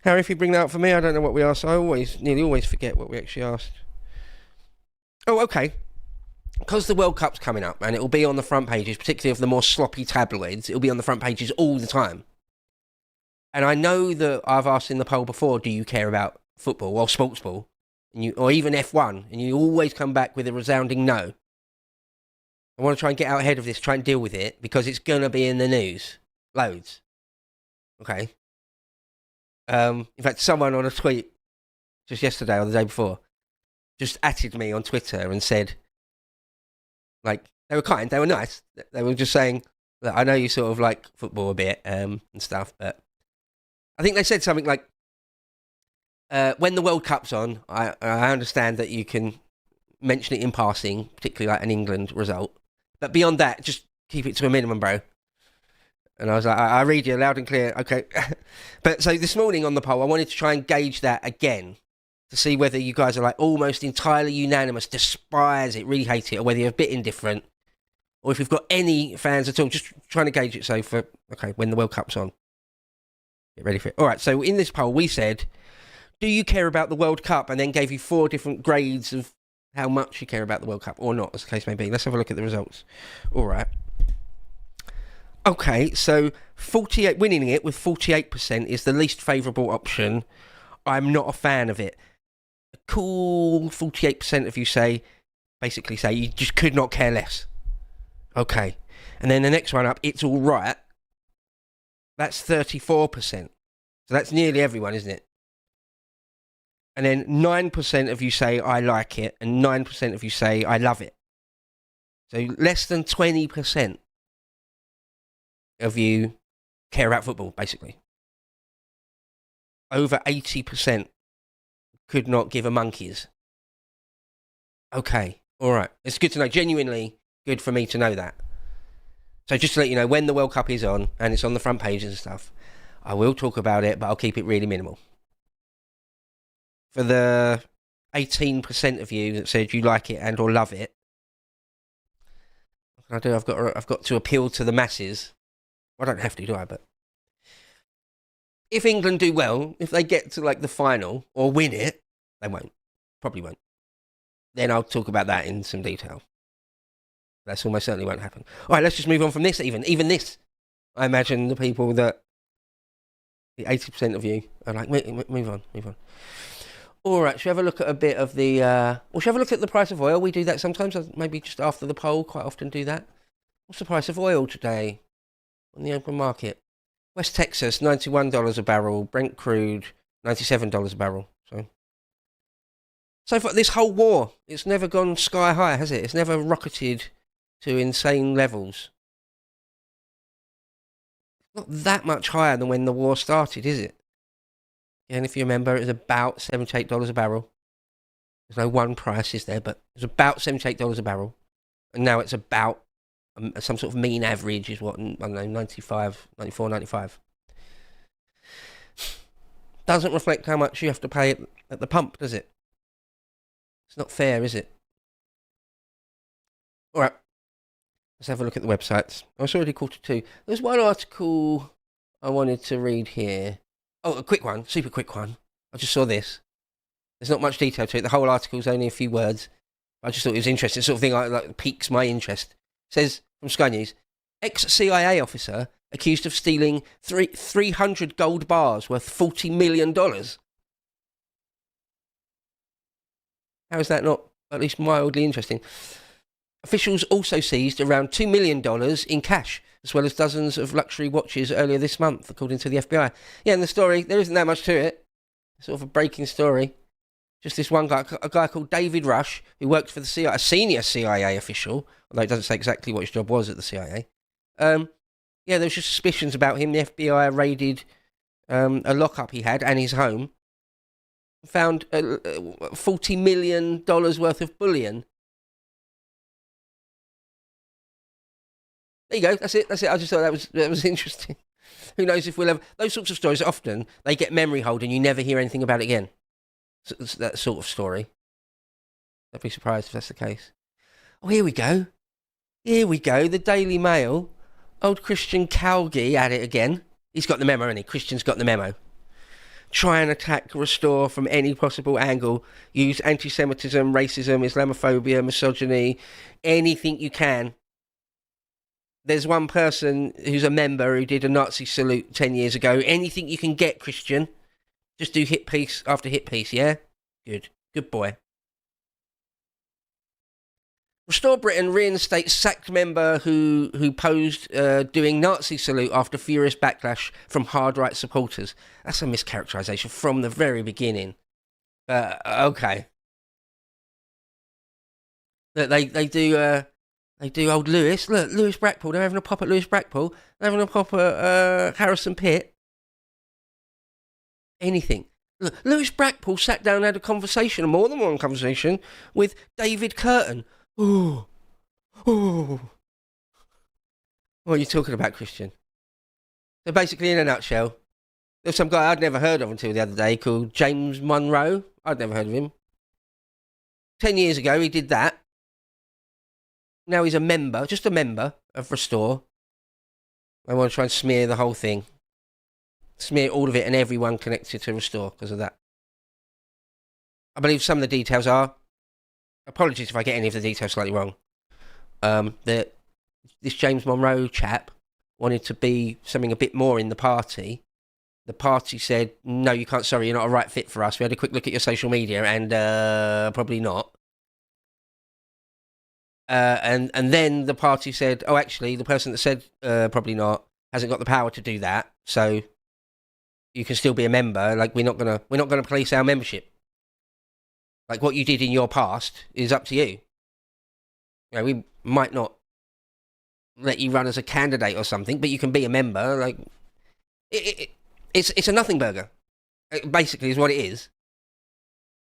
Harry, if you bring that up for me, I don't know what we asked. I nearly always forget what we actually asked. Oh, okay. Because the World Cup's coming up, and it'll be on the front pages, particularly of the more sloppy tabloids, it'll be on the front pages all the time. And I know that I've asked in the poll before, do you care about football or sports ball, or even F1, and you always come back with a resounding no. I want to try and get out ahead of this, try and deal with it, because it's going to be in the news. Loads. Okay. In fact, someone on a tweet just yesterday or the day before just atted me on Twitter and said, like, they were kind, they were nice. They were just saying, that I know you sort of like football a bit and stuff, but I think they said something like, when the World Cup's on, I understand that you can mention it in passing, particularly like an England result. But beyond that, just keep it to a minimum, bro. And I was like, I read you loud and clear. Okay. But so this morning on the poll, I wanted to try and gauge that again to see whether you guys are like almost entirely unanimous, despise it, really hate it, or whether you're a bit indifferent, or if we've got any fans at all. Just trying to gauge it. So when the World Cup's on, get ready for it. All right. So in this poll, we said, do you care about the World Cup? And then gave you 4 different grades of how much you care about the World Cup or not, as the case may be. Let's have a look at the results. All right. Okay, so 48 winning it with 48% is the least favourable option. I'm not a fan of it. A cool 48% of you basically say you just could not care less. Okay. And then the next one up, it's all right. That's 34%. So that's nearly everyone, isn't it? And then 9% of you say, I like it, and 9% of you say, I love it. So less than 20% of you care about football, basically. Over 80% could not give a monkey's. Okay, all right. It's good to know, genuinely good for me to know that. So just to let you know, when the World Cup is on, and it's on the front pages and stuff, I will talk about it, but I'll keep it really minimal. For the 18% of you that said you like it and or love it, what can I do? I've got to appeal to the masses. I don't have to, do I? But if England do well, if they get to like the final or win it, they won't. Probably won't. Then I'll talk about that in some detail. That's almost certainly won't happen. All right, let's just move on from this. Even this, I imagine the people that the 80% of you are like, move on. All right, should we have a look at a bit of the... or should we have a look at the price of oil? We do that sometimes, maybe just after the poll, quite often do that. What's the price of oil today on the open market? West Texas, $91 a barrel. Brent crude, $97 a barrel. So far, this whole war, it's never gone sky high, has it? It's never rocketed to insane levels. Not that much higher than when the war started, is it? And if you remember, it was about $78 a barrel. There's no one price, is there? But it was about $78 a barrel. And now it's about some sort of mean average is what, I don't know, 95, 94, 95. Doesn't reflect how much you have to pay at the pump, does it? It's not fair, is it? All right. Let's have a look at the websites. Oh, it's already 1:45. There's one article I wanted to read here. Oh, a quick one, super quick one. I just saw this. There's not much detail to it. The whole article's only a few words. I just thought it was interesting. Sort of thing like piques my interest. It says from Sky News, ex-CIA officer accused of stealing 300 gold bars worth $40 million. How is that not at least mildly interesting? Officials also seized around $2 million in cash, as well as dozens of luxury watches earlier this month, according to the FBI. Yeah, and the story, there isn't that much to it. It's sort of a breaking story. Just this one guy, a guy called David Rush, who worked for the CIA, a senior CIA official, although it doesn't say exactly what his job was at the CIA. Yeah, there was just suspicions about him. The FBI raided a lockup he had and his home. Found $40 million worth of bullion. There you go. That's it. I just thought that was interesting. Who knows if we'll ever... Those sorts of stories, often, they get memory hold and you never hear anything about it again. So, it's that sort of story. I'd be surprised if that's the case. Oh, here we go. The Daily Mail. Old Christian Calgie at it again. He's got the memo, hasn't he? Christian's got the memo. Try and attack Restore from any possible angle. Use anti-Semitism, racism, Islamophobia, misogyny, anything you can. There's one person who's a member who did a Nazi salute 10 years ago. Anything you can get, Christian. Just do hit piece after hit piece, yeah? Good boy. Restore Britain reinstates sacked member who posed doing Nazi salute after furious backlash from hard right supporters. That's a mischaracterisation from the very beginning. Okay. They do old Lewis. Look, Lewis Brackpool. They're having a pop at Lewis Brackpool. They're having a pop at Harrison Pitt. Anything. Look, Lewis Brackpool sat down and had a conversation, more than one conversation, with David Curtin. Oh. What are you talking about, Christian? So basically, in a nutshell, there's some guy I'd never heard of until the other day called James Monroe. I'd never heard of him. 10 years ago, he did that. Now he's a member, just a member of Restore. I want to try and smear the whole thing. Smear all of it and everyone connected to Restore because of that. I believe some of the details are... Apologies if I get any of the details slightly wrong. That this James Monroe chap wanted to be something a bit more in the party. The party said, no, you can't, sorry, you're not a right fit for us. We had a quick look at your social media and probably not. And then the party said, oh, actually, the person that said probably not hasn't got the power to do that. So you can still be a member. Like, we're not gonna police our membership. Like, what you did in your past is up to you. You know, we might not let you run as a candidate or something, but you can be a member. Like, it's a nothing burger. Basically, is what it is.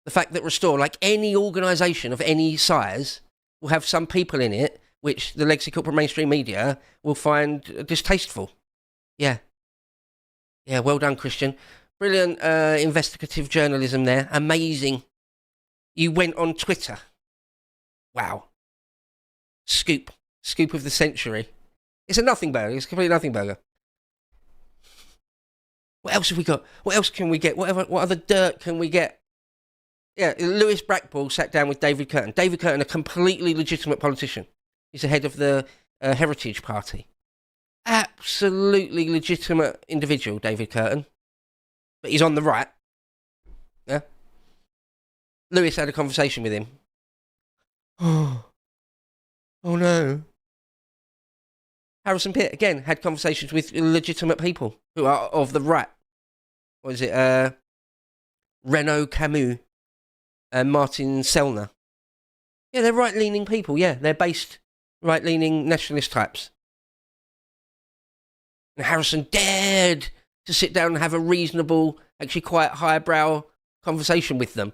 The fact that Restore, like any organisation of any size, will have some people in it which the legacy corporate mainstream media will find distasteful. Yeah, well done, Christian. Brilliant investigative journalism there. Amazing. You went on Twitter. Wow. Scoop of the century. It's a nothing burger. It's a complete nothing burger. What else have we got? What else can we get? What other dirt can we get? Yeah, Lewis Brackpool sat down with David Curtin. David Curtin, a completely legitimate politician. He's the head of the Heritage Party. Absolutely legitimate individual, David Curtin. But he's on the right. Yeah. Lewis had a conversation with him. Oh no. Harrison Pitt, again, had conversations with legitimate people who are of the right. What is it? Renaud Camus and Martin Sellner. Yeah, they're right-leaning people, yeah. They're based right-leaning nationalist types. And Harrison dared to sit down and have a reasonable, actually quite highbrow conversation with them.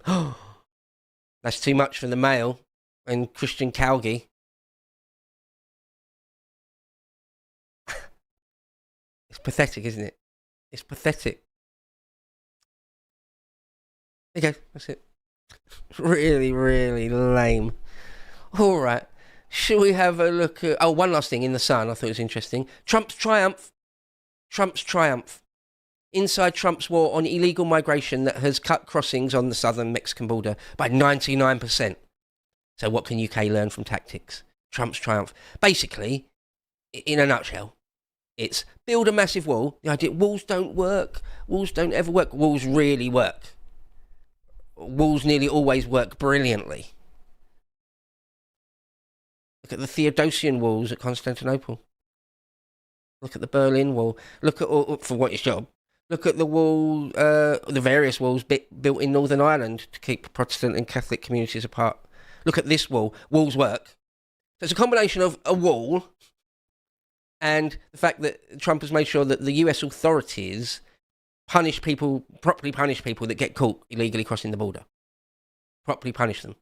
That's too much for the Mail and Christian Calgie. It's pathetic, isn't it? It's pathetic. There you go, that's it. Really, really lame. All right. Shall we have a look at... Oh, one last thing in the Sun I thought was interesting. Trump's triumph. Inside Trump's war on illegal migration that has cut crossings on the southern Mexican border by 99%. So what can UK learn from tactics? Trump's triumph. Basically, in a nutshell, it's build a massive wall. The idea, walls don't work. Walls don't ever work. Walls really work. Walls nearly always work brilliantly. Look at the Theodosian walls at Constantinople. Look at the Berlin Wall. Look at all, for what it's job. Look at the wall, the various walls built in Northern Ireland to keep Protestant and Catholic communities apart. Look at this wall. Walls work. So it's a combination of a wall and the fact that Trump has made sure that the US authorities properly punish people that get caught illegally crossing the border. Properly punish them.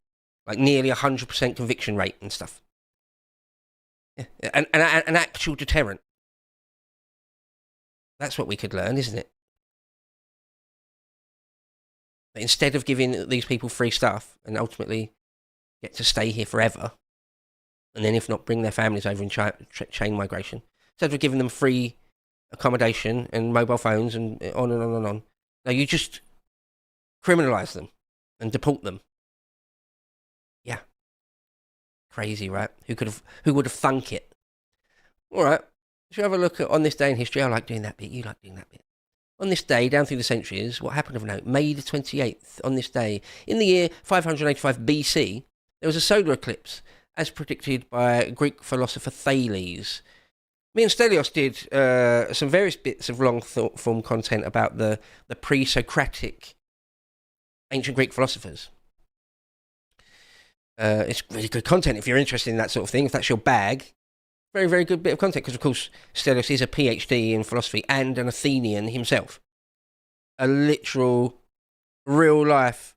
Like nearly 100% conviction rate and stuff. Yeah. An actual deterrent. That's what we could learn, isn't it? But instead of giving these people free stuff and ultimately get to stay here forever, and then if not, bring their families over in chain migration, instead of giving them free accommodation and mobile phones and on and on and on, no, you just criminalise them and deport them. Yeah. Crazy, right? Who would have thunk it? All right. Should we have a look at on this day in history? I like doing that bit. You like doing that bit. On this day, down through the centuries, what happened of note? May the 28th, on this day, in the year 585 BC, there was a solar eclipse, as predicted by Greek philosopher Thales. Me and Stelios did some various bits of long-form content about the pre-Socratic ancient Greek philosophers. It's really good content if you're interested in that sort of thing, if that's your bag. Very, very good bit of content, because of course Stelios is a PhD in philosophy and an Athenian himself. A literal, real-life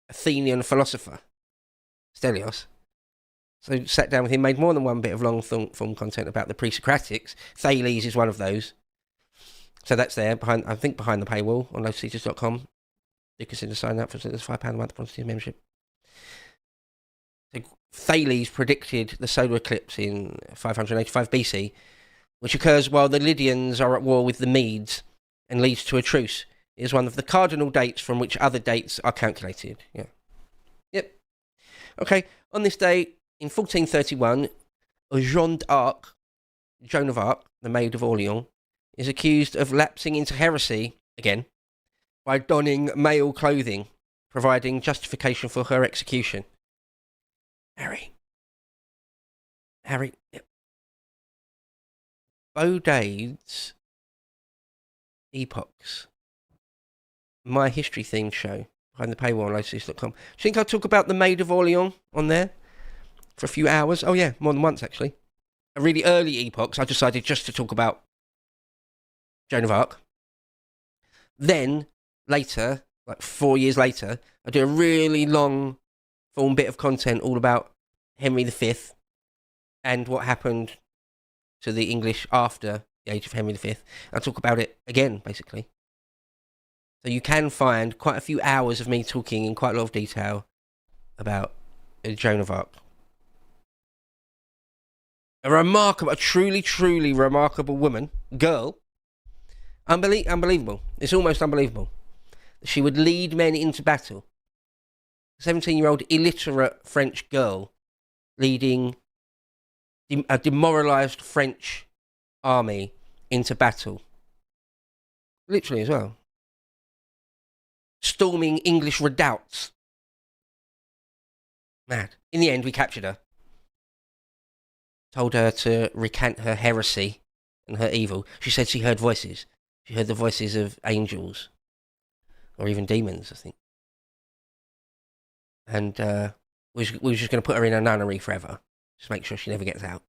Athenian philosopher. Stelios. So sat down with him, made more than one bit of long-form content about the pre-Socratics. Thales is one of those. So that's there, behind the paywall on lotus.com. You consider signing up for £5 a month for membership. So Thales predicted the solar eclipse in 585 BC, which occurs while the Lydians are at war with the Medes and leads to a truce. It is one of the cardinal dates from which other dates are calculated. Yeah. Yep. Okay, on this day, in 1431, Joan of Arc, the Maid of Orleans, is accused of lapsing into heresy, again, by donning male clothing, providing justification for her execution. Harry. Yep. Beau's Epochs. My history themed show, behind the paywall on lotus.com. Do you think I'll talk about the Maid of Orleans on there for a few hours? Oh yeah, more than once actually. A really early epochs, I decided just to talk about Joan of Arc. Then, later, like 4 years later, I do a really long form bit of content all about Henry V and what happened to the English after the age of Henry V. I'll talk about it again, basically. So you can find quite a few hours of me talking in quite a lot of detail about Joan of Arc. A truly, truly remarkable woman, girl. Unbelievable. It's almost unbelievable. She would lead men into battle. A 17-year-old illiterate French girl leading a demoralised French army into battle. Literally as well. Storming English redoubts. Mad. In the end, we captured her. Told her to recant her heresy and her evil. She said she heard voices. She heard the voices of angels. Or even demons, I think. And we were just going to put her in a nunnery forever. Just make sure she never gets out.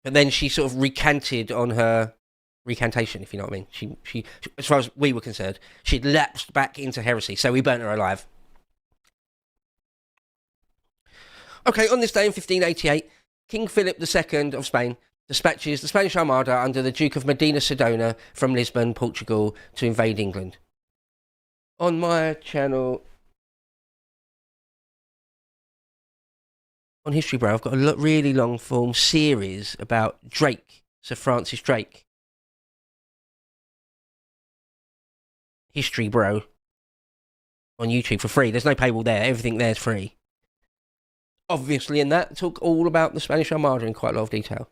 But then she sort of recanted on her recantation, if you know what I mean. She as far as we were concerned, she'd lapsed back into heresy. So we burnt her alive. Okay, on this day in 1588, King Philip II of Spain dispatches the Spanish Armada under the Duke of Medina Sidonia from Lisbon, Portugal, to invade England. On my channel, on History Bro, I've got a really long form series about Drake, Sir Francis Drake. History Bro on YouTube for free. There's no paywall there. Everything there's free. Obviously, in that, talk all about the Spanish Armada in quite a lot of detail.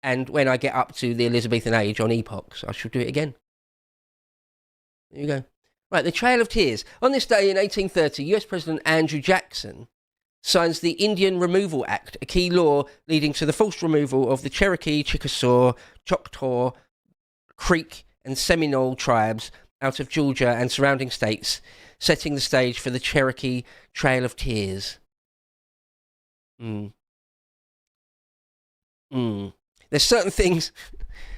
And when I get up to the Elizabethan age on epochs, I shall do it again. There you go. Right, the Trail of Tears. On this day in 1830, US President Andrew Jackson signs the Indian Removal Act, a key law leading to the forced removal of the Cherokee, Chickasaw, Choctaw, Creek and Seminole tribes out of Georgia and surrounding states, setting the stage for the Cherokee Trail of Tears. There's certain things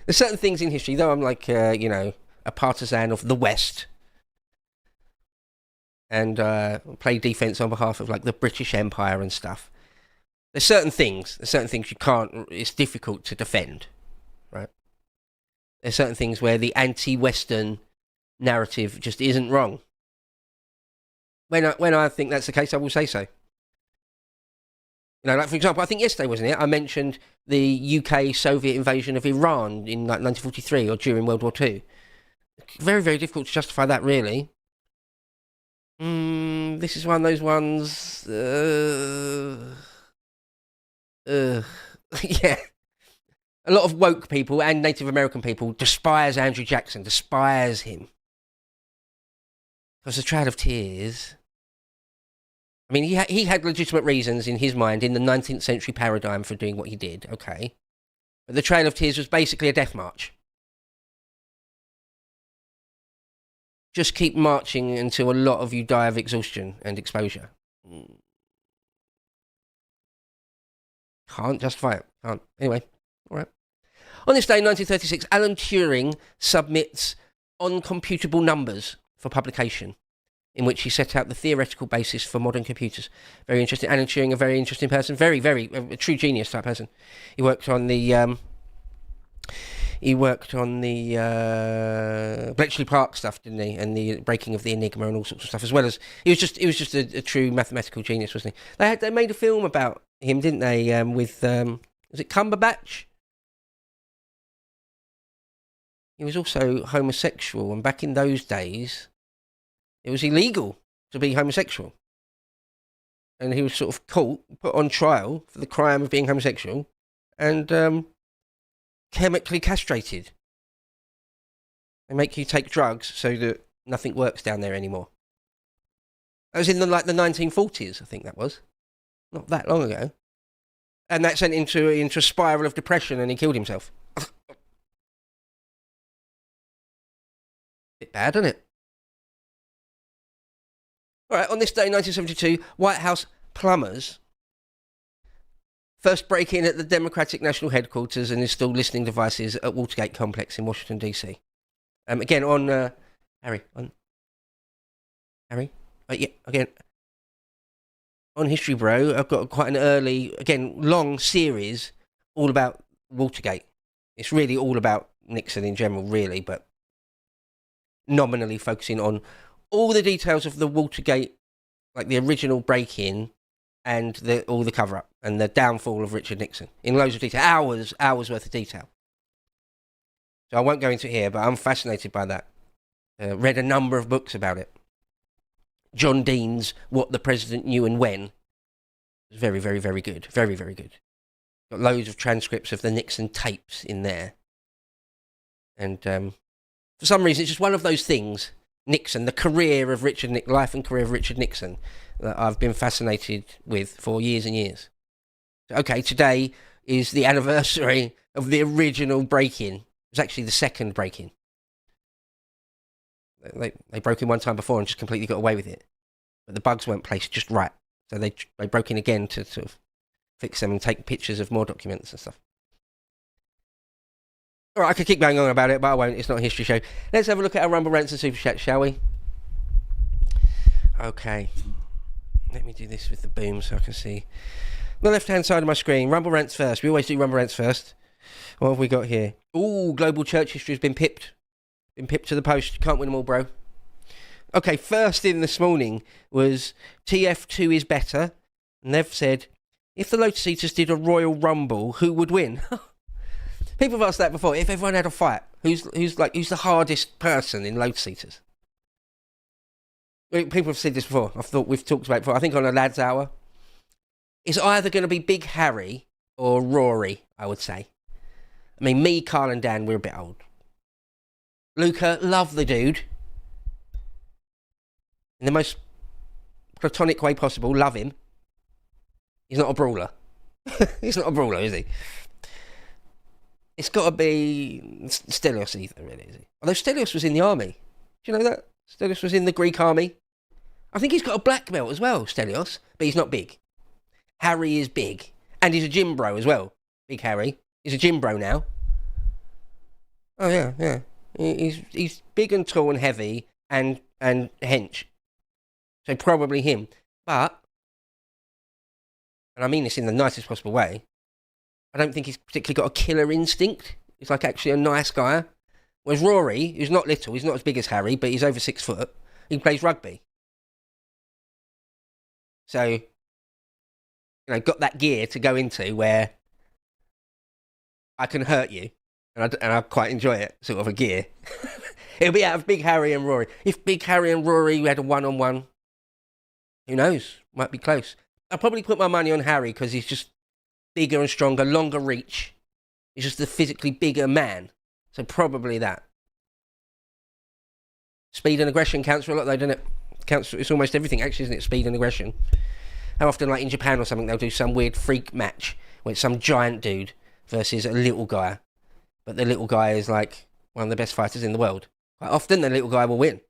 in history, though I'm like, a partisan of the West and play defense on behalf of like the British Empire and stuff. There's certain things you can't, it's difficult to defend, right? There's certain things where the anti-Western narrative just isn't wrong. When I think that's the case, I will say so. Like for example, I think yesterday, wasn't it? I mentioned the UK Soviet invasion of Iran in like 1943 or during World War II. Very, very difficult to justify that, really. This is one of those ones. Yeah. A lot of woke people and Native American people despise Andrew Jackson, despise him. Because the Trail of Tears, I mean, he had legitimate reasons in his mind in the 19th century paradigm for doing what he did, okay. But the Trail of Tears was basically a death march. Just keep marching until a lot of you die of exhaustion and exposure. Can't justify it. Can't. Anyway, all right. On this day, 1936, Alan Turing submits Uncomputable Numbers for publication, in which he set out the theoretical basis for modern computers. Very interesting. Alan Turing, a very interesting person. Very, very, a true genius type person. He worked on the Bletchley Park stuff, didn't he? And the breaking of the Enigma and all sorts of stuff, as well as he was just a true mathematical genius, wasn't he? They made a film about him, didn't they? With was it Cumberbatch? He was also homosexual, and back in those days, it was illegal to be homosexual. And he was sort of caught, put on trial for the crime of being homosexual, and chemically castrated. They make you take drugs so that nothing works down there anymore. That was in the 1940s, I think that was. Not that long ago. And that sent him into a spiral of depression, and he killed himself. Bit bad, isn't it? All right, on this day, 1972, White House plumbers first break in at the Democratic National Headquarters and install listening devices at Watergate Complex in Washington, D.C. Again, on Harry. Yeah, again. On History Bro, I've got quite an early, again, long series all about Watergate. It's really all about Nixon in general, really, but nominally focusing on all the details of the Watergate, like the original break-in and all the cover-up and the downfall of Richard Nixon in loads of detail, hours worth of detail. So I won't go into it here, but I'm fascinated by that. Read a number of books about it. John Dean's What the President Knew and When was very, very, very good. Very, very good. Got loads of transcripts of the Nixon tapes in there. And for some reason, it's just one of those things, Nixon, the career of life and career of Richard Nixon, that I've been fascinated with for years and years. Okay, today is the anniversary of the original break-in. It was actually the second break-in. They broke in one time before and just completely got away with it. But the bugs weren't placed just right. So they broke in again to sort of fix them and take pictures of more documents and stuff. All right, I could keep going on about it, but I won't. It's not a history show. Let's have a look at our Rumble Rants and Super Chat, shall we? Okay. Let me do this with the boom so I can see. The left-hand side of my screen, Rumble Rants first. We always do Rumble Rants first. What have we got here? Ooh, global church history has been pipped. Been pipped to the post. Can't win them all, bro. Okay, first in this morning was TF2 is better. And they've said, if the Lotus Eaters did a Royal Rumble, who would win? People have asked that before. If everyone had a fight, who's the hardest person in Lotus Eaters? People have said this before. I thought we've talked about it before. I think on a Lads Hour. It's either going to be Big Harry or Rory, I would say. I mean, me, Carl and Dan, we're a bit old. Luca, love the dude. In the most platonic way possible, love him. He's not a brawler. He's not a brawler, is he? It's got to be Stelios either, really, is he? Although Stelios was in the army. Do you know that? Stelios was in the Greek army. I think he's got a black belt as well, Stelios, but he's not big. Harry is big. And he's a gym bro as well, Big Harry. He's a gym bro now. Oh yeah, yeah. He's big and tall and heavy and hench. So probably him. But, and I mean this in the nicest possible way, I don't think he's particularly got a killer instinct. He's like actually a nice guy. Whereas Rory, who's not little, he's not as big as Harry, but he's over 6 foot. He plays rugby. So, you know, got that gear to go into where I can hurt you. And I quite enjoy it, sort of a gear. It'll be out of Big Harry and Rory. If Big Harry and Rory had a one-on-one, who knows? Might be close. I'll probably put my money on Harry because he's just bigger and stronger, longer reach. He's just a physically bigger man. So probably that. Speed and aggression counts for a lot though, doesn't it? It's almost everything actually, isn't it? Speed and aggression. How often, like in Japan or something, they'll do some weird freak match where it's some giant dude versus a little guy. But the little guy is like one of the best fighters in the world. Quite often the little guy will win.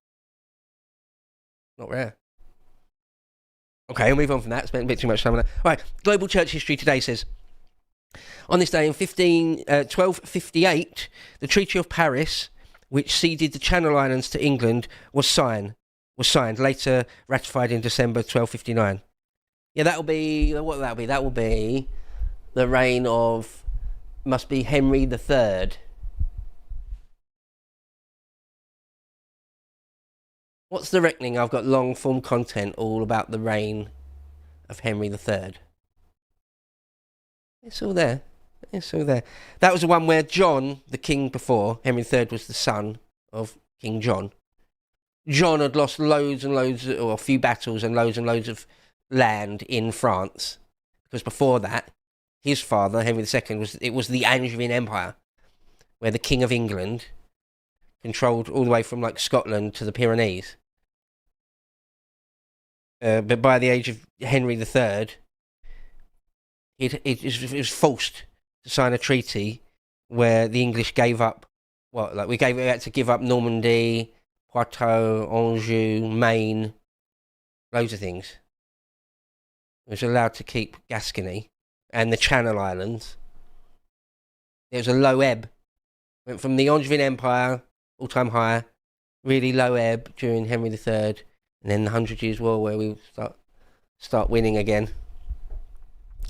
Not rare. Okay, we'll move on from that. Spent a bit too much time on that. All right, Global Church History today says, on this day in 1258, the Treaty of Paris, which ceded the Channel Islands to England, was signed, later ratified in December 1259. Yeah, that'll be, what will that be? That will be the reign of, must be Henry III. What's the reckoning? I've got long form content all about the reign of Henry III. It's all there. It's all there. That was the one where John, the king before, Henry III was the son of King John. John had lost loads and loads, or a few battles and loads of land in France. Because before that, his father, Henry II, was the Angevin Empire, where the King of England controlled all the way from like Scotland to the Pyrenees. But by the age of Henry III, it was forced to sign a treaty where the English gave up, we had to give up Normandy, Poitou, Anjou, Maine, loads of things. It was allowed to keep Gascony and the Channel Islands. There was a low ebb. Went from the Angevin Empire, all-time high, really low ebb during Henry III, and then the 100 Years' War where we start winning again.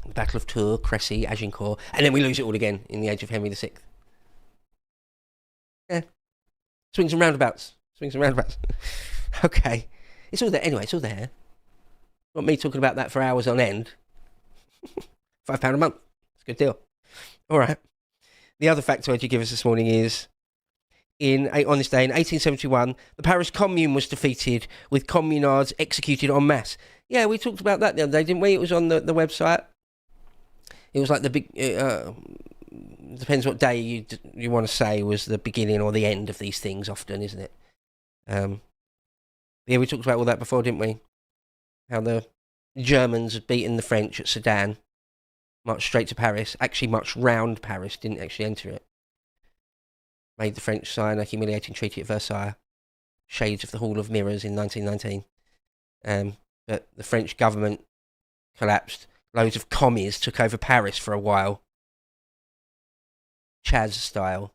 The Battle of Tours, Crécy, Agincourt, and then we lose it all again in the age of Henry VI. Yeah. Swings and roundabouts. Okay. It's all there. Anyway, it's all there. Not me talking about that for hours on end. £5 a month. It's a good deal. All right. The other factoid you give us this morning is, on this day in 1871, the Paris Commune was defeated with communards executed en masse. Yeah, we talked about that the other day, didn't we? It was on the website. It was like the big... depends what day you want to say was the beginning or the end of these things often, isn't it? Yeah, we talked about all that before, didn't we? How the Germans had beaten the French at Sedan, marched straight to Paris, actually marched round Paris, didn't actually enter it. Made the French sign a humiliating treaty at Versailles, shades of the Hall of Mirrors in 1919. But the French government collapsed. Loads of commies took over Paris for a while. Chaz style.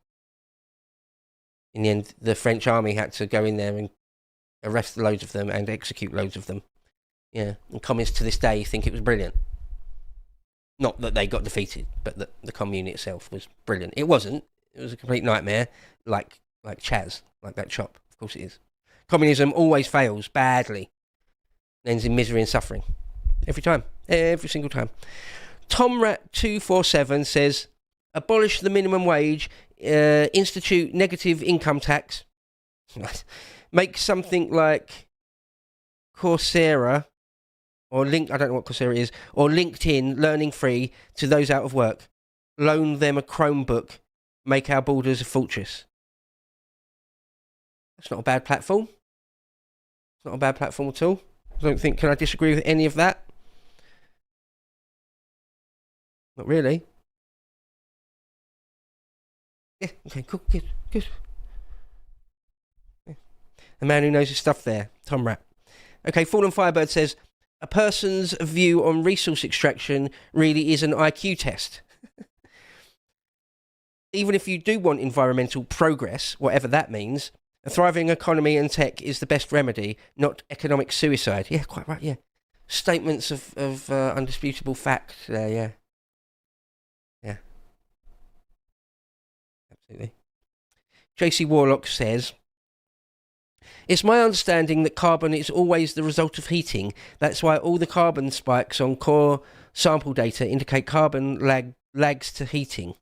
In the end, the French army had to go in there and arrest loads of them and execute loads of them. Yeah, and commies to this day think it was brilliant. Not that they got defeated, but that the commune itself was brilliant. It wasn't. It was a complete nightmare, like Chaz, like that chop. Of course it is. Communism always fails badly. Ends in misery and suffering. Every time. Every single time. TomRat247 says, abolish the minimum wage, institute negative income tax, make something like Coursera, or I don't know what Coursera is, or LinkedIn learning free to those out of work. Loan them a Chromebook. Make our borders a fortress. That's not a bad platform. It's not a bad platform at all. Can I disagree with any of that? Not really. Yeah, okay, cool, good. Yeah. The man who knows his stuff there, Tom Rat. Okay, Fallen Firebird says, a person's view on resource extraction really is an IQ test. even if you do want environmental progress, whatever that means, a thriving economy and tech is the best remedy, not economic suicide. Yeah, quite right, yeah. Statements of undisputable fact there, yeah. Yeah. Absolutely. JC Warlock says, it's my understanding that carbon is always the result of heating. That's why all the carbon spikes on core sample data indicate carbon lags to heating.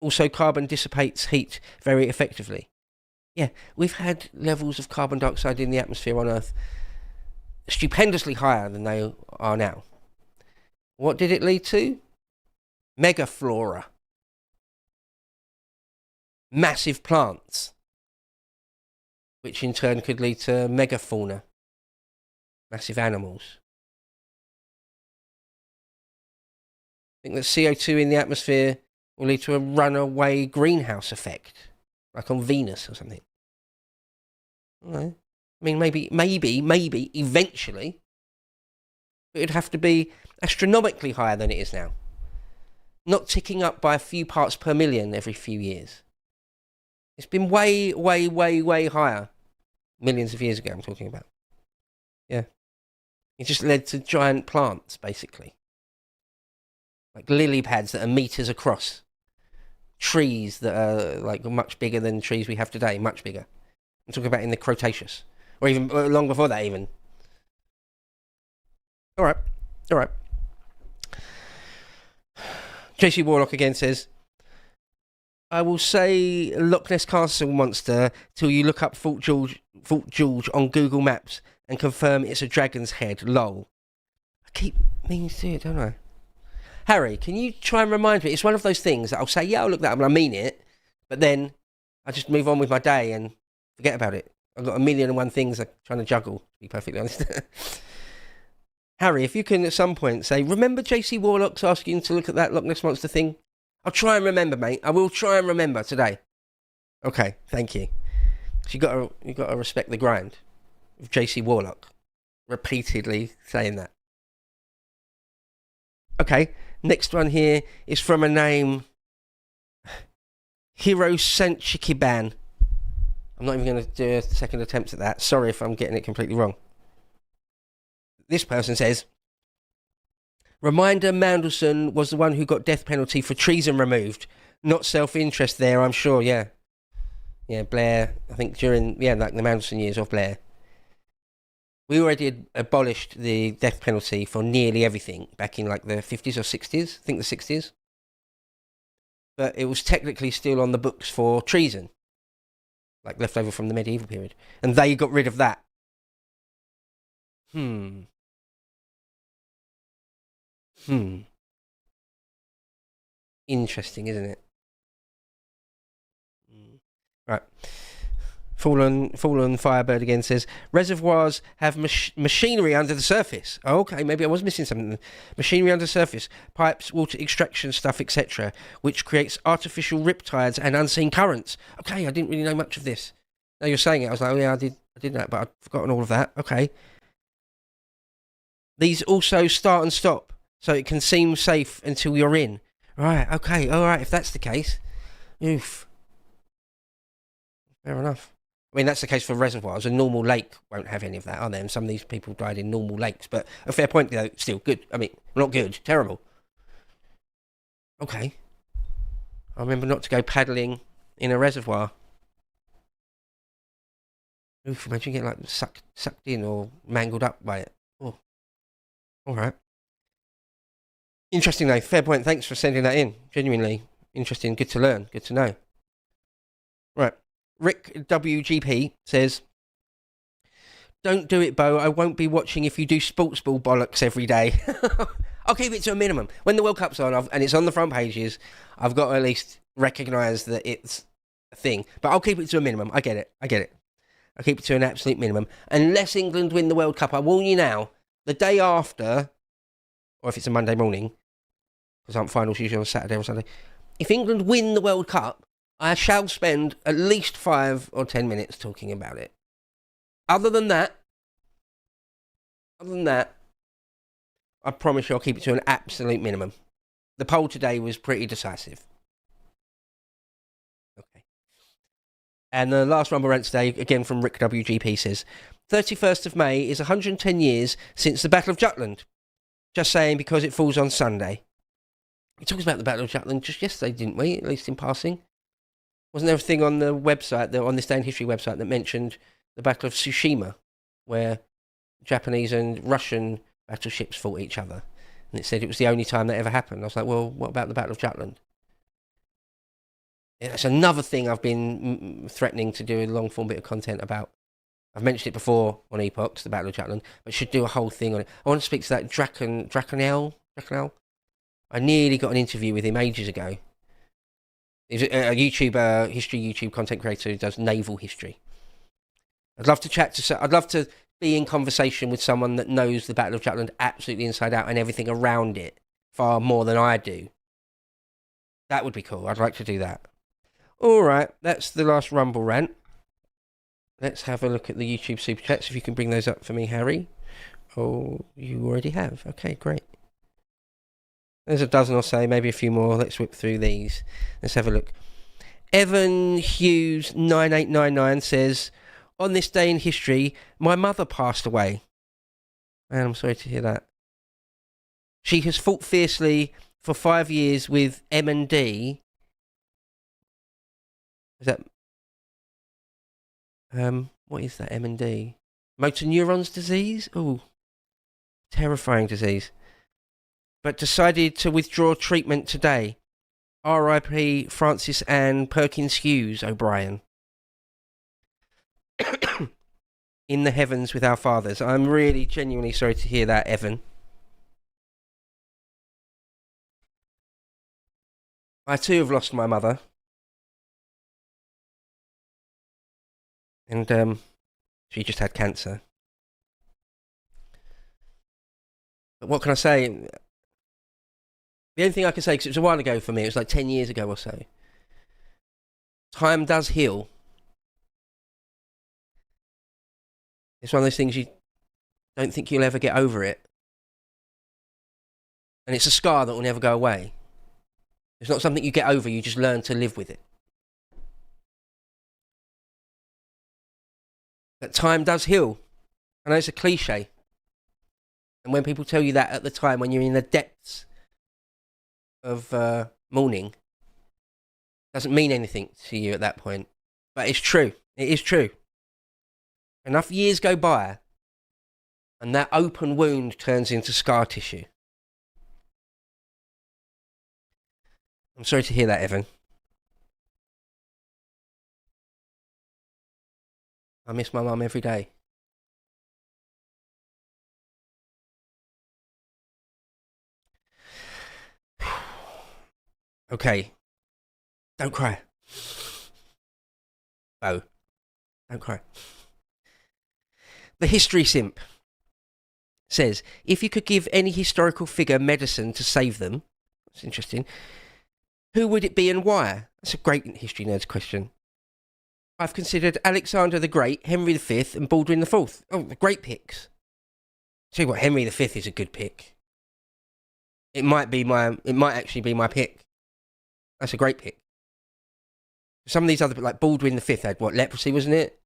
Also, carbon dissipates heat very effectively. Yeah, we've had levels of carbon dioxide in the atmosphere on Earth stupendously higher than they are now. What did it lead to? Megaflora. Massive plants, which in turn could lead to megafauna. Massive animals. I think that CO2 in the atmosphere will lead to a runaway greenhouse effect, like on Venus or something. I mean, maybe, eventually, it'd have to be astronomically higher than it is now. Not ticking up by a few parts per million every few years. It's been way, way, way, way higher. Millions of years ago, I'm talking about. Yeah. It just led to giant plants, basically. Like lily pads that are meters across. Trees that are like much bigger than trees we have today, much bigger. I'm talking about in the Cretaceous. Or even long before that, even. All right. JC Warlock again says, I will say Loch Ness Castle monster till you look up Fort George on Google Maps and confirm it's a dragon's head. Lol. I keep meaning to do it, don't I? Harry, can you try and remind me? It's one of those things that I'll say, yeah, I'll look that up and I mean it, but then I just move on with my day and forget about it. I've got 1,000,001 things I'm trying to juggle, to be perfectly honest. Harry, if you can at some point say, remember JC Warlock's asking you to look at that Loch Ness Monster thing? I'll try and remember, mate. I will try and remember today. Okay, thank you. So you got to respect the grind of JC Warlock repeatedly saying that. Okay, next one here is from a name, Hiro Sanchikiban. I'm not even going to do a second attempt at that. Sorry if I'm getting it completely wrong. This person says, Reminder Mandelson was the one who got death penalty for treason removed. Not self-interest there, I'm sure, yeah. Yeah, Blair, I think during, like the Mandelson years of Blair. We already abolished the death penalty for nearly everything back in like the 50s or 60s, I think the 60s. But it was technically still on the books for treason. Like left over from the medieval period. And they got rid of that. Interesting, isn't it? Right. Fallen Firebird again says, reservoirs have machinery under the surface. Oh, okay, maybe I was missing something. Machinery under the surface, pipes, water extraction stuff, etc., which creates artificial riptides and unseen currents. Okay, I didn't really know much of this. Now you're saying it, I was like, oh yeah, I did know, but I'd forgotten all of that. Okay. These also start and stop, so it can seem safe until you're in. Right, okay, alright, if that's the case. Oof. Fair enough. I mean, that's the case for reservoirs. A normal lake won't have any of that, are there? And some of these people died in normal lakes. But a fair point, though, still good. I mean, not good, terrible. Okay. I remember not to go paddling in a reservoir. Oof, imagine getting like sucked in or mangled up by it. Oh. Alright. Interesting, though. Fair point. Thanks for sending that in. Genuinely interesting. Good to learn. Good to know. Right. Rick WGP says, don't do it, Beau. I won't be watching if you do sports ball bollocks every day. I'll keep it to a minimum. When the World Cup's on and it's on the front pages, I've got to at least recognise that it's a thing. But I'll keep it to a minimum. I get it. I'll keep it to an absolute minimum. Unless England win the World Cup, I warn you now, the day after, or if it's a Monday morning, because aren't finals usually on Saturday or Sunday, if England win the World Cup, I shall spend at least 5 or 10 minutes talking about it. Other than that, I promise you I'll keep it to an absolute minimum. The poll today was pretty decisive. And the last Rumble Rant today, again from Rick WGP, says, 31st of May is 110 years since the Battle of Jutland. Just saying because it falls on Sunday. We talked about the Battle of Jutland just yesterday, didn't we? At least in passing. Wasn't there a thing on the website, on this Day in History website, that mentioned the Battle of Tsushima, where Japanese and Russian battleships fought each other? And it said it was the only time that ever happened. I was like, well, what about the Battle of Jutland? It's another thing I've been threatening to do a long-form bit of content about. I've mentioned it before on Epochs, the Battle of Jutland, but should do a whole thing on it. I want to speak to that Draconel. I nearly got an interview with him ages ago. He's a YouTuber, history YouTube content creator who does naval history. I'd love to chat to. I'd love to be in conversation with someone that knows the Battle of Jutland absolutely inside out and everything around it far more than I do. That would be cool. I'd like to do that. All right, that's the last Rumble Rant. Let's have a look at the YouTube Super Chats, if you can bring those up for me, Harry. Oh, you already have. Okay, great. There's a dozen or so, maybe a few more. Let's whip through these. Let's have a look. Evan Hughes 9899 says, on this day in history, my mother passed away. Man, I'm sorry to hear that. She has fought fiercely for 5 years with M&D. Is that... what is that, M&D? Motor neurons disease? Oh, terrifying disease. But decided to withdraw treatment today. R.I.P. Francis Ann Perkins Hughes O'Brien. In the heavens with our fathers. I'm really genuinely sorry to hear that, Evan. I too have lost my mother. And she just had cancer. But what can I say? The only thing I can say, because it was a while ago for me, it was like 10 years ago or so. Time does heal. It's one of those things you don't think you'll ever get over it. And it's a scar that will never go away. It's not something you get over, you just learn to live with it. But time does heal. I know it's a cliche. And when people tell you that at the time, when you're in the depths of mourning, it doesn't mean anything to you at that point. But it's true. It is true. Enough years go by, and that open wound turns into scar tissue. I'm sorry to hear that, Evan. I miss my mum every day. Okay. Don't cry. Beau. Don't cry. The History Simp says, if you could give any historical figure medicine to save them, that's interesting, who would it be and why? That's a great History Nerds question. I've considered Alexander the Great, Henry V, and Baldwin IV. Oh, the great picks. Tell you what, Henry V is a good pick. It might actually be my pick. That's a great pick. Some of these other, like Baldwin V had what, leprosy, wasn't it?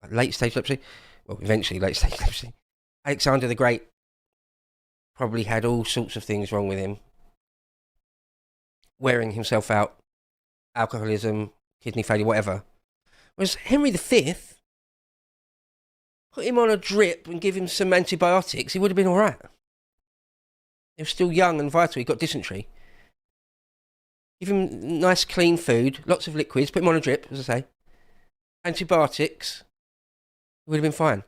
Like late stage leprosy. Well, eventually late stage leprosy. Alexander the Great probably had all sorts of things wrong with him. Wearing himself out, alcoholism, kidney failure, whatever. Whereas Henry V, put him on a drip and give him some antibiotics, he would have been all right. He was still young and vital. He got dysentery. Give him nice, clean food, lots of liquids, put him on a drip, as I say. Antibiotics, he would have been fine.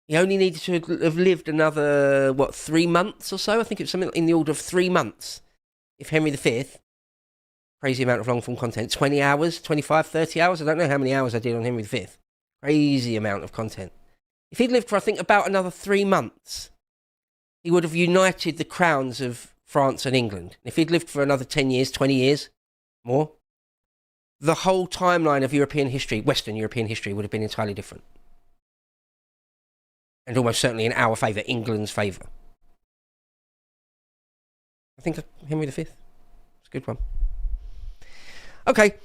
He only needed to have lived another, 3 months or so? I think it was something in the order of 3 months. If Henry V, crazy amount of long-form content, 20 hours, 25, 30 hours, I don't know how many hours I did on Henry V. Crazy amount of content. If he'd lived for, I think, about another 3 months, he would have united the crowns of France and England. If he'd lived for another 10 years, 20 years, more, the whole timeline of European history, Western European history, would have been entirely different. And almost certainly in our favour, England's favour. I think Henry V. It's a good one. Okay,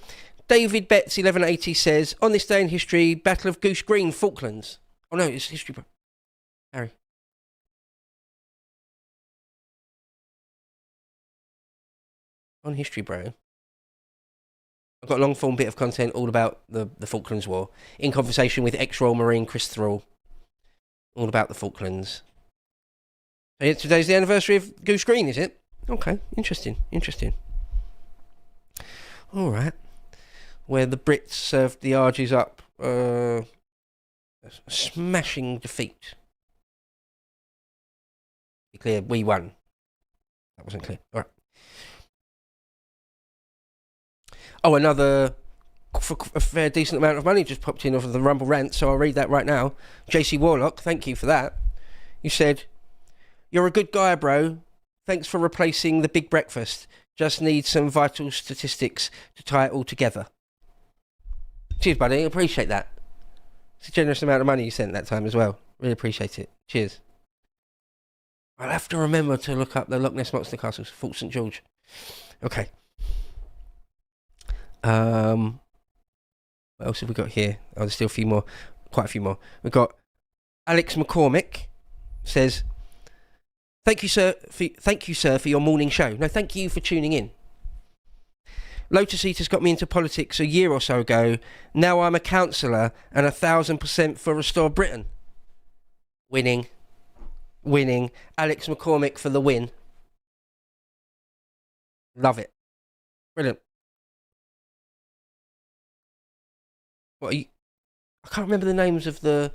David Betts 1180 says, on this day in history, Battle of Goose Green, Falklands. Oh no, it's history, bro. Harry. On history, bro. I've got a long form bit of content all about the Falklands War, in conversation with ex-Royal Marine Chris Thrall, all about the Falklands. So yeah, today's the anniversary of Goose Green, is it? Okay, interesting. All right. Where the Brits served the Argies up a smashing defeat. Be clear, we won. That wasn't clear. All right. Oh, another for a fair decent amount of money just popped in off of the Rumble Rant, so I'll read that right now. JC Warlock, thank you for that. You said, you're a good guy, bro. Thanks for replacing the big breakfast. Just need some vital statistics to tie it all together. Cheers, buddy. Appreciate that. It's a generous amount of money you sent that time as well. Really appreciate it. Cheers. I'll have to remember to look up the Loch Ness Monster Castles, Fort St George. Okay. What else have we got here? Oh, there's still a few more. Quite a few more. We've got Alex McCormick says, Thank you, sir, for your morning show. No, thank you for tuning in. Lotus Eaters got me into politics a year or so ago. Now I'm a councillor and 1,000% for Restore Britain. Winning. Alex McCormick for the win. Love it. Brilliant. What are you? I can't remember the names of the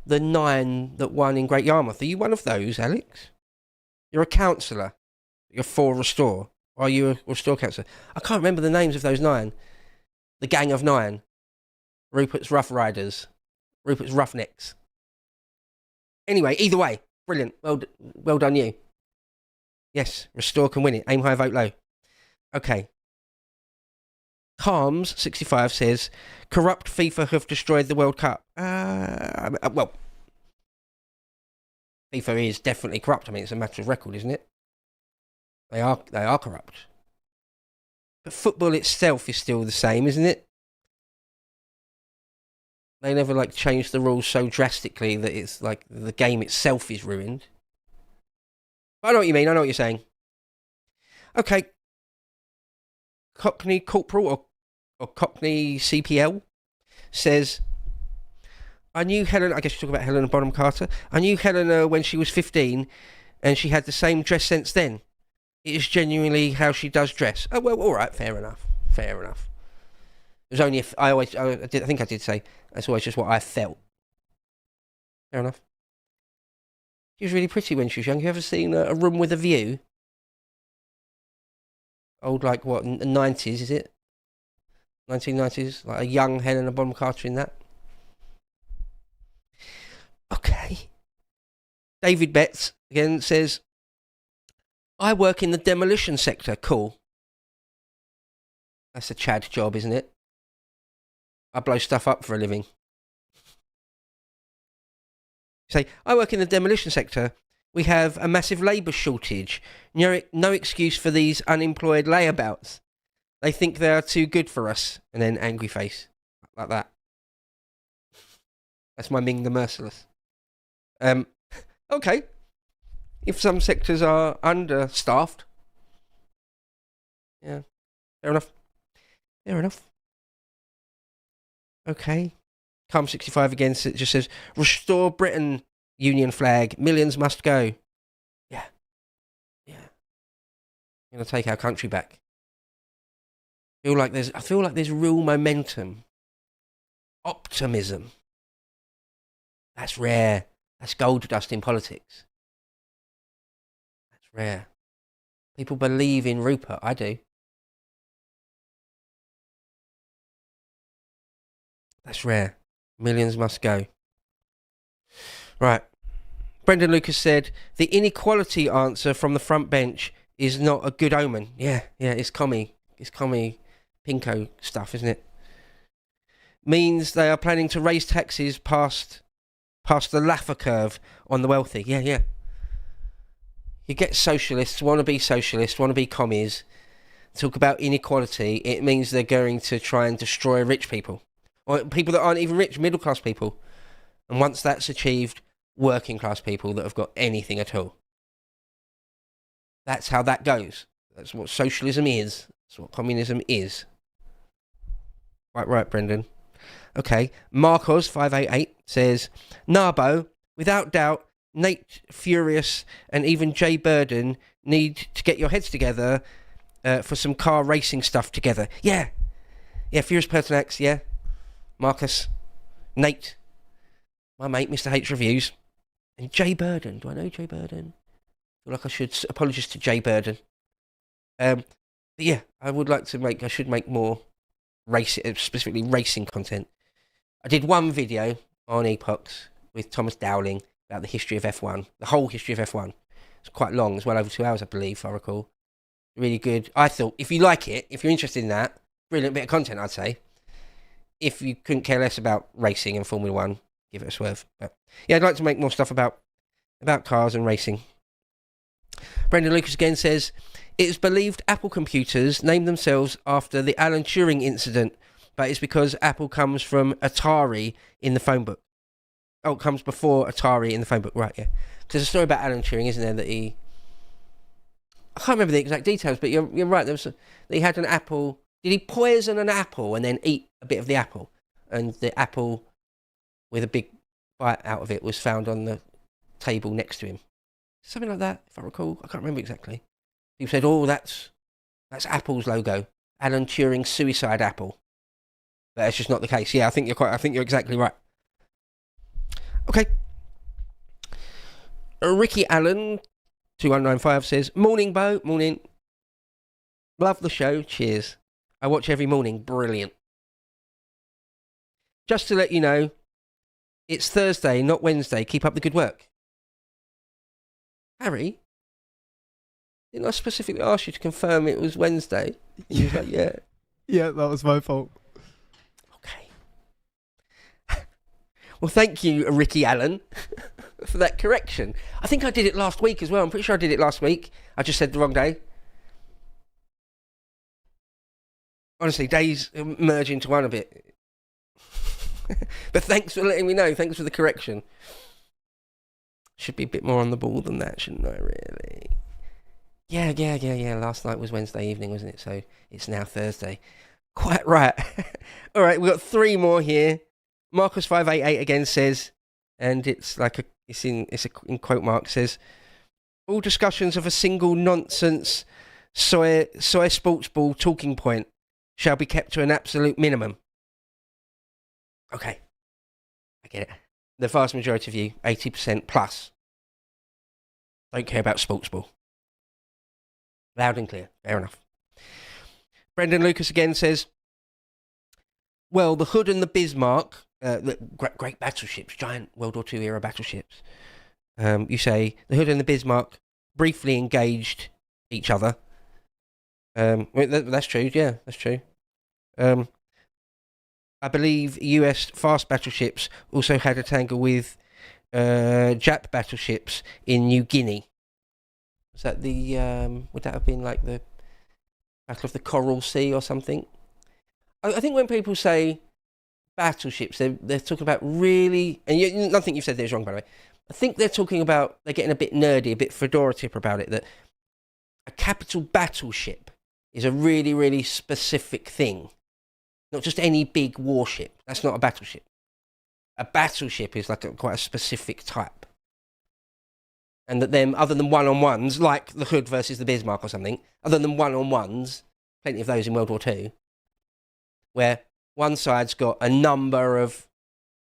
9 that won in Great Yarmouth. Are you one of those, Alex? You're a councillor. You're for Restore. Or are you a Restore councillor? I can't remember the names of those 9. The Gang of 9. Rupert's Rough Riders. Rupert's Roughnecks. Anyway, either way, brilliant. Well done you. Yes, Restore can win it. Aim high, vote low. Okay. Calms65 says, corrupt FIFA have destroyed the World Cup. Well, FIFA is definitely corrupt. I mean, it's a matter of record, isn't it? They are corrupt. But football itself is still the same, isn't it? They never change the rules so drastically that it's like the game itself is ruined. But I know what you mean. I know what you're saying. Okay. Cockney Corporal or Cockney CPL says, I knew Helena, I guess you talk about Helena Bonham Carter. I knew Helena when she was 15 and she had the same dress sense then. It is genuinely how she does dress. Oh, well, all right, fair enough. It was only if I think I did say that's always just what I felt. Fair enough. She was really pretty when she was young. You ever seen A Room with a View? Old, 90s, is it? 1990s? Like a young Helena Bonham Carter in that. Okay. David Betts, again, says, I work in the demolition sector. Cool. That's a Chad job, isn't it? I blow stuff up for a living. Say, I work in the demolition sector. We have a massive labour shortage. No excuse for these unemployed layabouts. They think they are too good for us. And then angry face. Like that. That's my Ming the Merciless. Okay. If some sectors are understaffed. Yeah. Fair enough. Okay. Calm65 again just says, Restore Britain Union flag. Millions must go. Yeah. Going to take our country back. I feel like there's real momentum. Optimism. That's rare. That's gold dust in politics. That's rare. People believe in Rupert. I do. That's rare. Millions must go. Right. Brendan Lucas said, the inequality answer from the front bench is not a good omen. Yeah, it's commie. It's commie pinko stuff, isn't it? Means they are planning to raise taxes past the Laffer curve on the wealthy. Yeah. You get socialists, want to be commies. talk about inequality, it means they're going to try and destroy rich people. Or people that aren't even rich, middle class people. And once that's achieved, working class people that have got anything at all. That's how that goes. That's what socialism is. That's what communism is. Quite right, Brendan. Okay, Marcos588 says, Narbo, without doubt, Nate Furious and even Jay Burden need to get your heads together for some car racing stuff together. Yeah, Furious Pertinax, yeah. Marcus, Nate, my mate, Mr. H Reviews, and Jay Burden. Do I know Jay Burden? I feel like I should apologise to Jay Burden. But yeah, I should make more specifically racing content. I did one video on Epochs with Thomas Dowling about the history of F1, the whole history of F1. It's quite long, it's well over 2 hours, I believe, if I recall. Really good. I thought, if you like it, if you're interested in that, brilliant bit of content, I'd say. If you couldn't care less about racing and Formula 1, give it a swerve. But yeah, I'd like to make more stuff about cars and racing. Brendan Lucas again says, it is believed Apple computers named themselves after the Alan Turing incident, but it's because Apple comes from Atari in the phone book. Oh, it comes before Atari in the phone book, right, yeah. Because there's a story about Alan Turing, isn't there, that I can't remember the exact details, but you're right, that he had an apple. Did he poison an apple and then eat a bit of the apple? And the apple with a big bite out of it was found on the table next to him. Something like that, if I recall. I can't remember exactly. People said, oh, that's Apple's logo. Alan Turing's suicide apple. But that's just not the case. Yeah, I think you're exactly right. Okay. Ricky Allen, 2195 says, morning, Beau. Morning. Love the show. Cheers. I watch every morning. Brilliant. Just to let you know, it's Thursday, not Wednesday. Keep up the good work. Harry, didn't I specifically ask you to confirm it was Wednesday? And you was like, yeah. Yeah, that was my fault. Okay. Well, thank you, Ricky Allen, for that correction. I think I did it last week as well. I'm pretty sure I did it last week. I just said the wrong day. Honestly, days merge into one a bit. But thanks for letting me know. Thanks for the correction. Should be a bit more on the ball than that, shouldn't I, really? Yeah. Last night was Wednesday evening, wasn't it? So it's now Thursday. Quite right. All right, we've got 3 more here. Marcus588 again says, and it's in quote mark, says, all discussions of a single nonsense soy sports ball talking point shall be kept to an absolute minimum. Okay, I get it. The vast majority of you, 80% plus, don't care about sports ball. Loud and clear, fair enough. Brendan Lucas again says, well, the Hood and the Bismarck, great battleships, giant World War II era battleships. You say the Hood and the Bismarck briefly engaged each other. That's true, yeah, that's true. I believe US fast battleships also had a tangle with Jap battleships in New Guinea. Was that would that have been like the Battle of the Coral Sea or something? I think when people say battleships, they're talking about really, and nothing you've said there is wrong, by the way. I think they're getting a bit nerdy, a bit fedora tipper about it, that a capital battleship is a really, really specific thing. Not just any big warship. That's not a battleship. A battleship is like quite a specific type. And that them, other than one-on-ones, like the Hood versus the Bismarck or something, other than one-on-ones, plenty of those in World War II, where one side's got a number of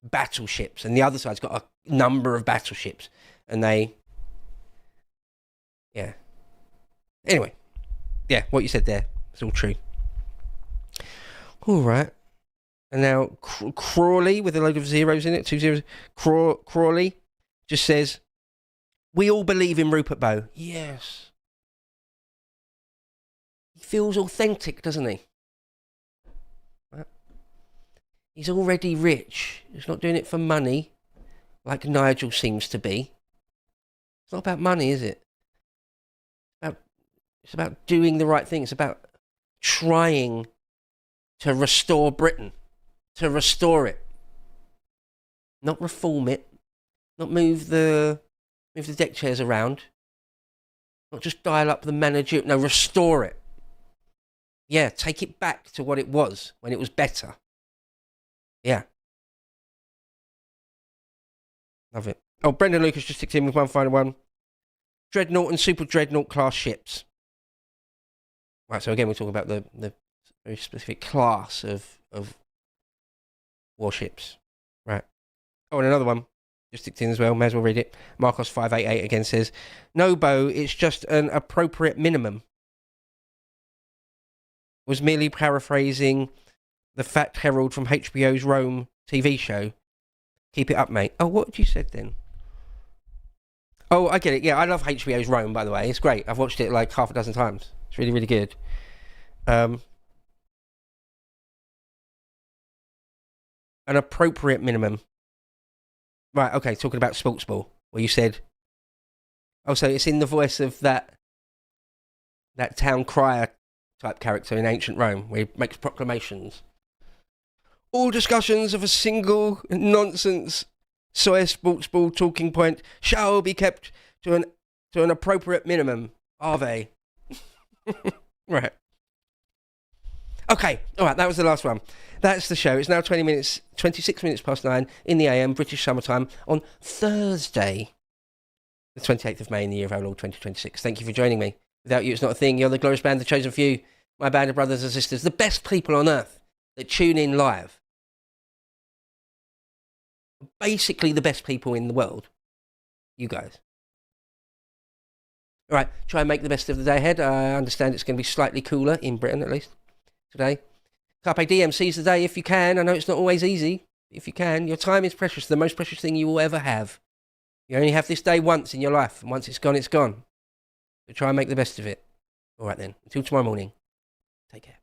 battleships and the other side's got a number of battleships. And yeah. Anyway, yeah, what you said there is all true. All right. And now Crawley, with a load of zeros in it, 2 zeros. Crawley just says, we all believe in Rupert Beau. Yes. He feels authentic, doesn't he? Right. He's already rich. He's not doing it for money, like Nigel seems to be. It's not about money, is it? It's about doing the right thing. It's about trying to restore Britain, to restore it, not reform it, not move the deck chairs around, not just dial up the manager. No, restore it. Yeah, take it back to what it was when it was better. Yeah. Love it. Oh, Brendan Lucas just ticked in with one final one. Dreadnought and Super Dreadnought class ships. Right, so again, we're talking about the very specific class of warships. Right. Oh, and another one just ticked in as well. May as well read it. Marcos 588 again says, "No, Beau, it's just an appropriate minimum." Was merely paraphrasing the Fat Herald from HBO's Rome TV show. Keep it up, mate. Oh, what had you said then? Oh, I get it. Yeah, I love HBO's Rome, by the way. It's great. I've watched it like half a dozen times. It's really, really good. An appropriate minimum. Right, okay, talking about Sports Ball, where you said... Oh, so it's in the voice of that town crier type character in ancient Rome, where he makes proclamations. All discussions of a single nonsense soy sports ball talking point shall be kept to an appropriate minimum. Are they? Right. Okay, all right, that was the last one. That's the show. It's now 26 minutes past 9 in the AM, British summertime, on Thursday, the 28th of May in the year of our Lord 2026. Thank you for joining me. Without you, it's not a thing. You're the glorious band, the chosen few, my band of brothers and sisters, the best people on earth that tune in live. Basically the best people in the world. You guys. All right, try and make the best of the day ahead. I understand it's going to be slightly cooler, in Britain at least, today. Carpe diem, seize the day if you can. I know it's not always easy. If you can, your time is precious, the most precious thing you will ever have. You only have this day once in your life, and once it's gone, it's gone. So try and make the best of it. All right then, until tomorrow morning, take care.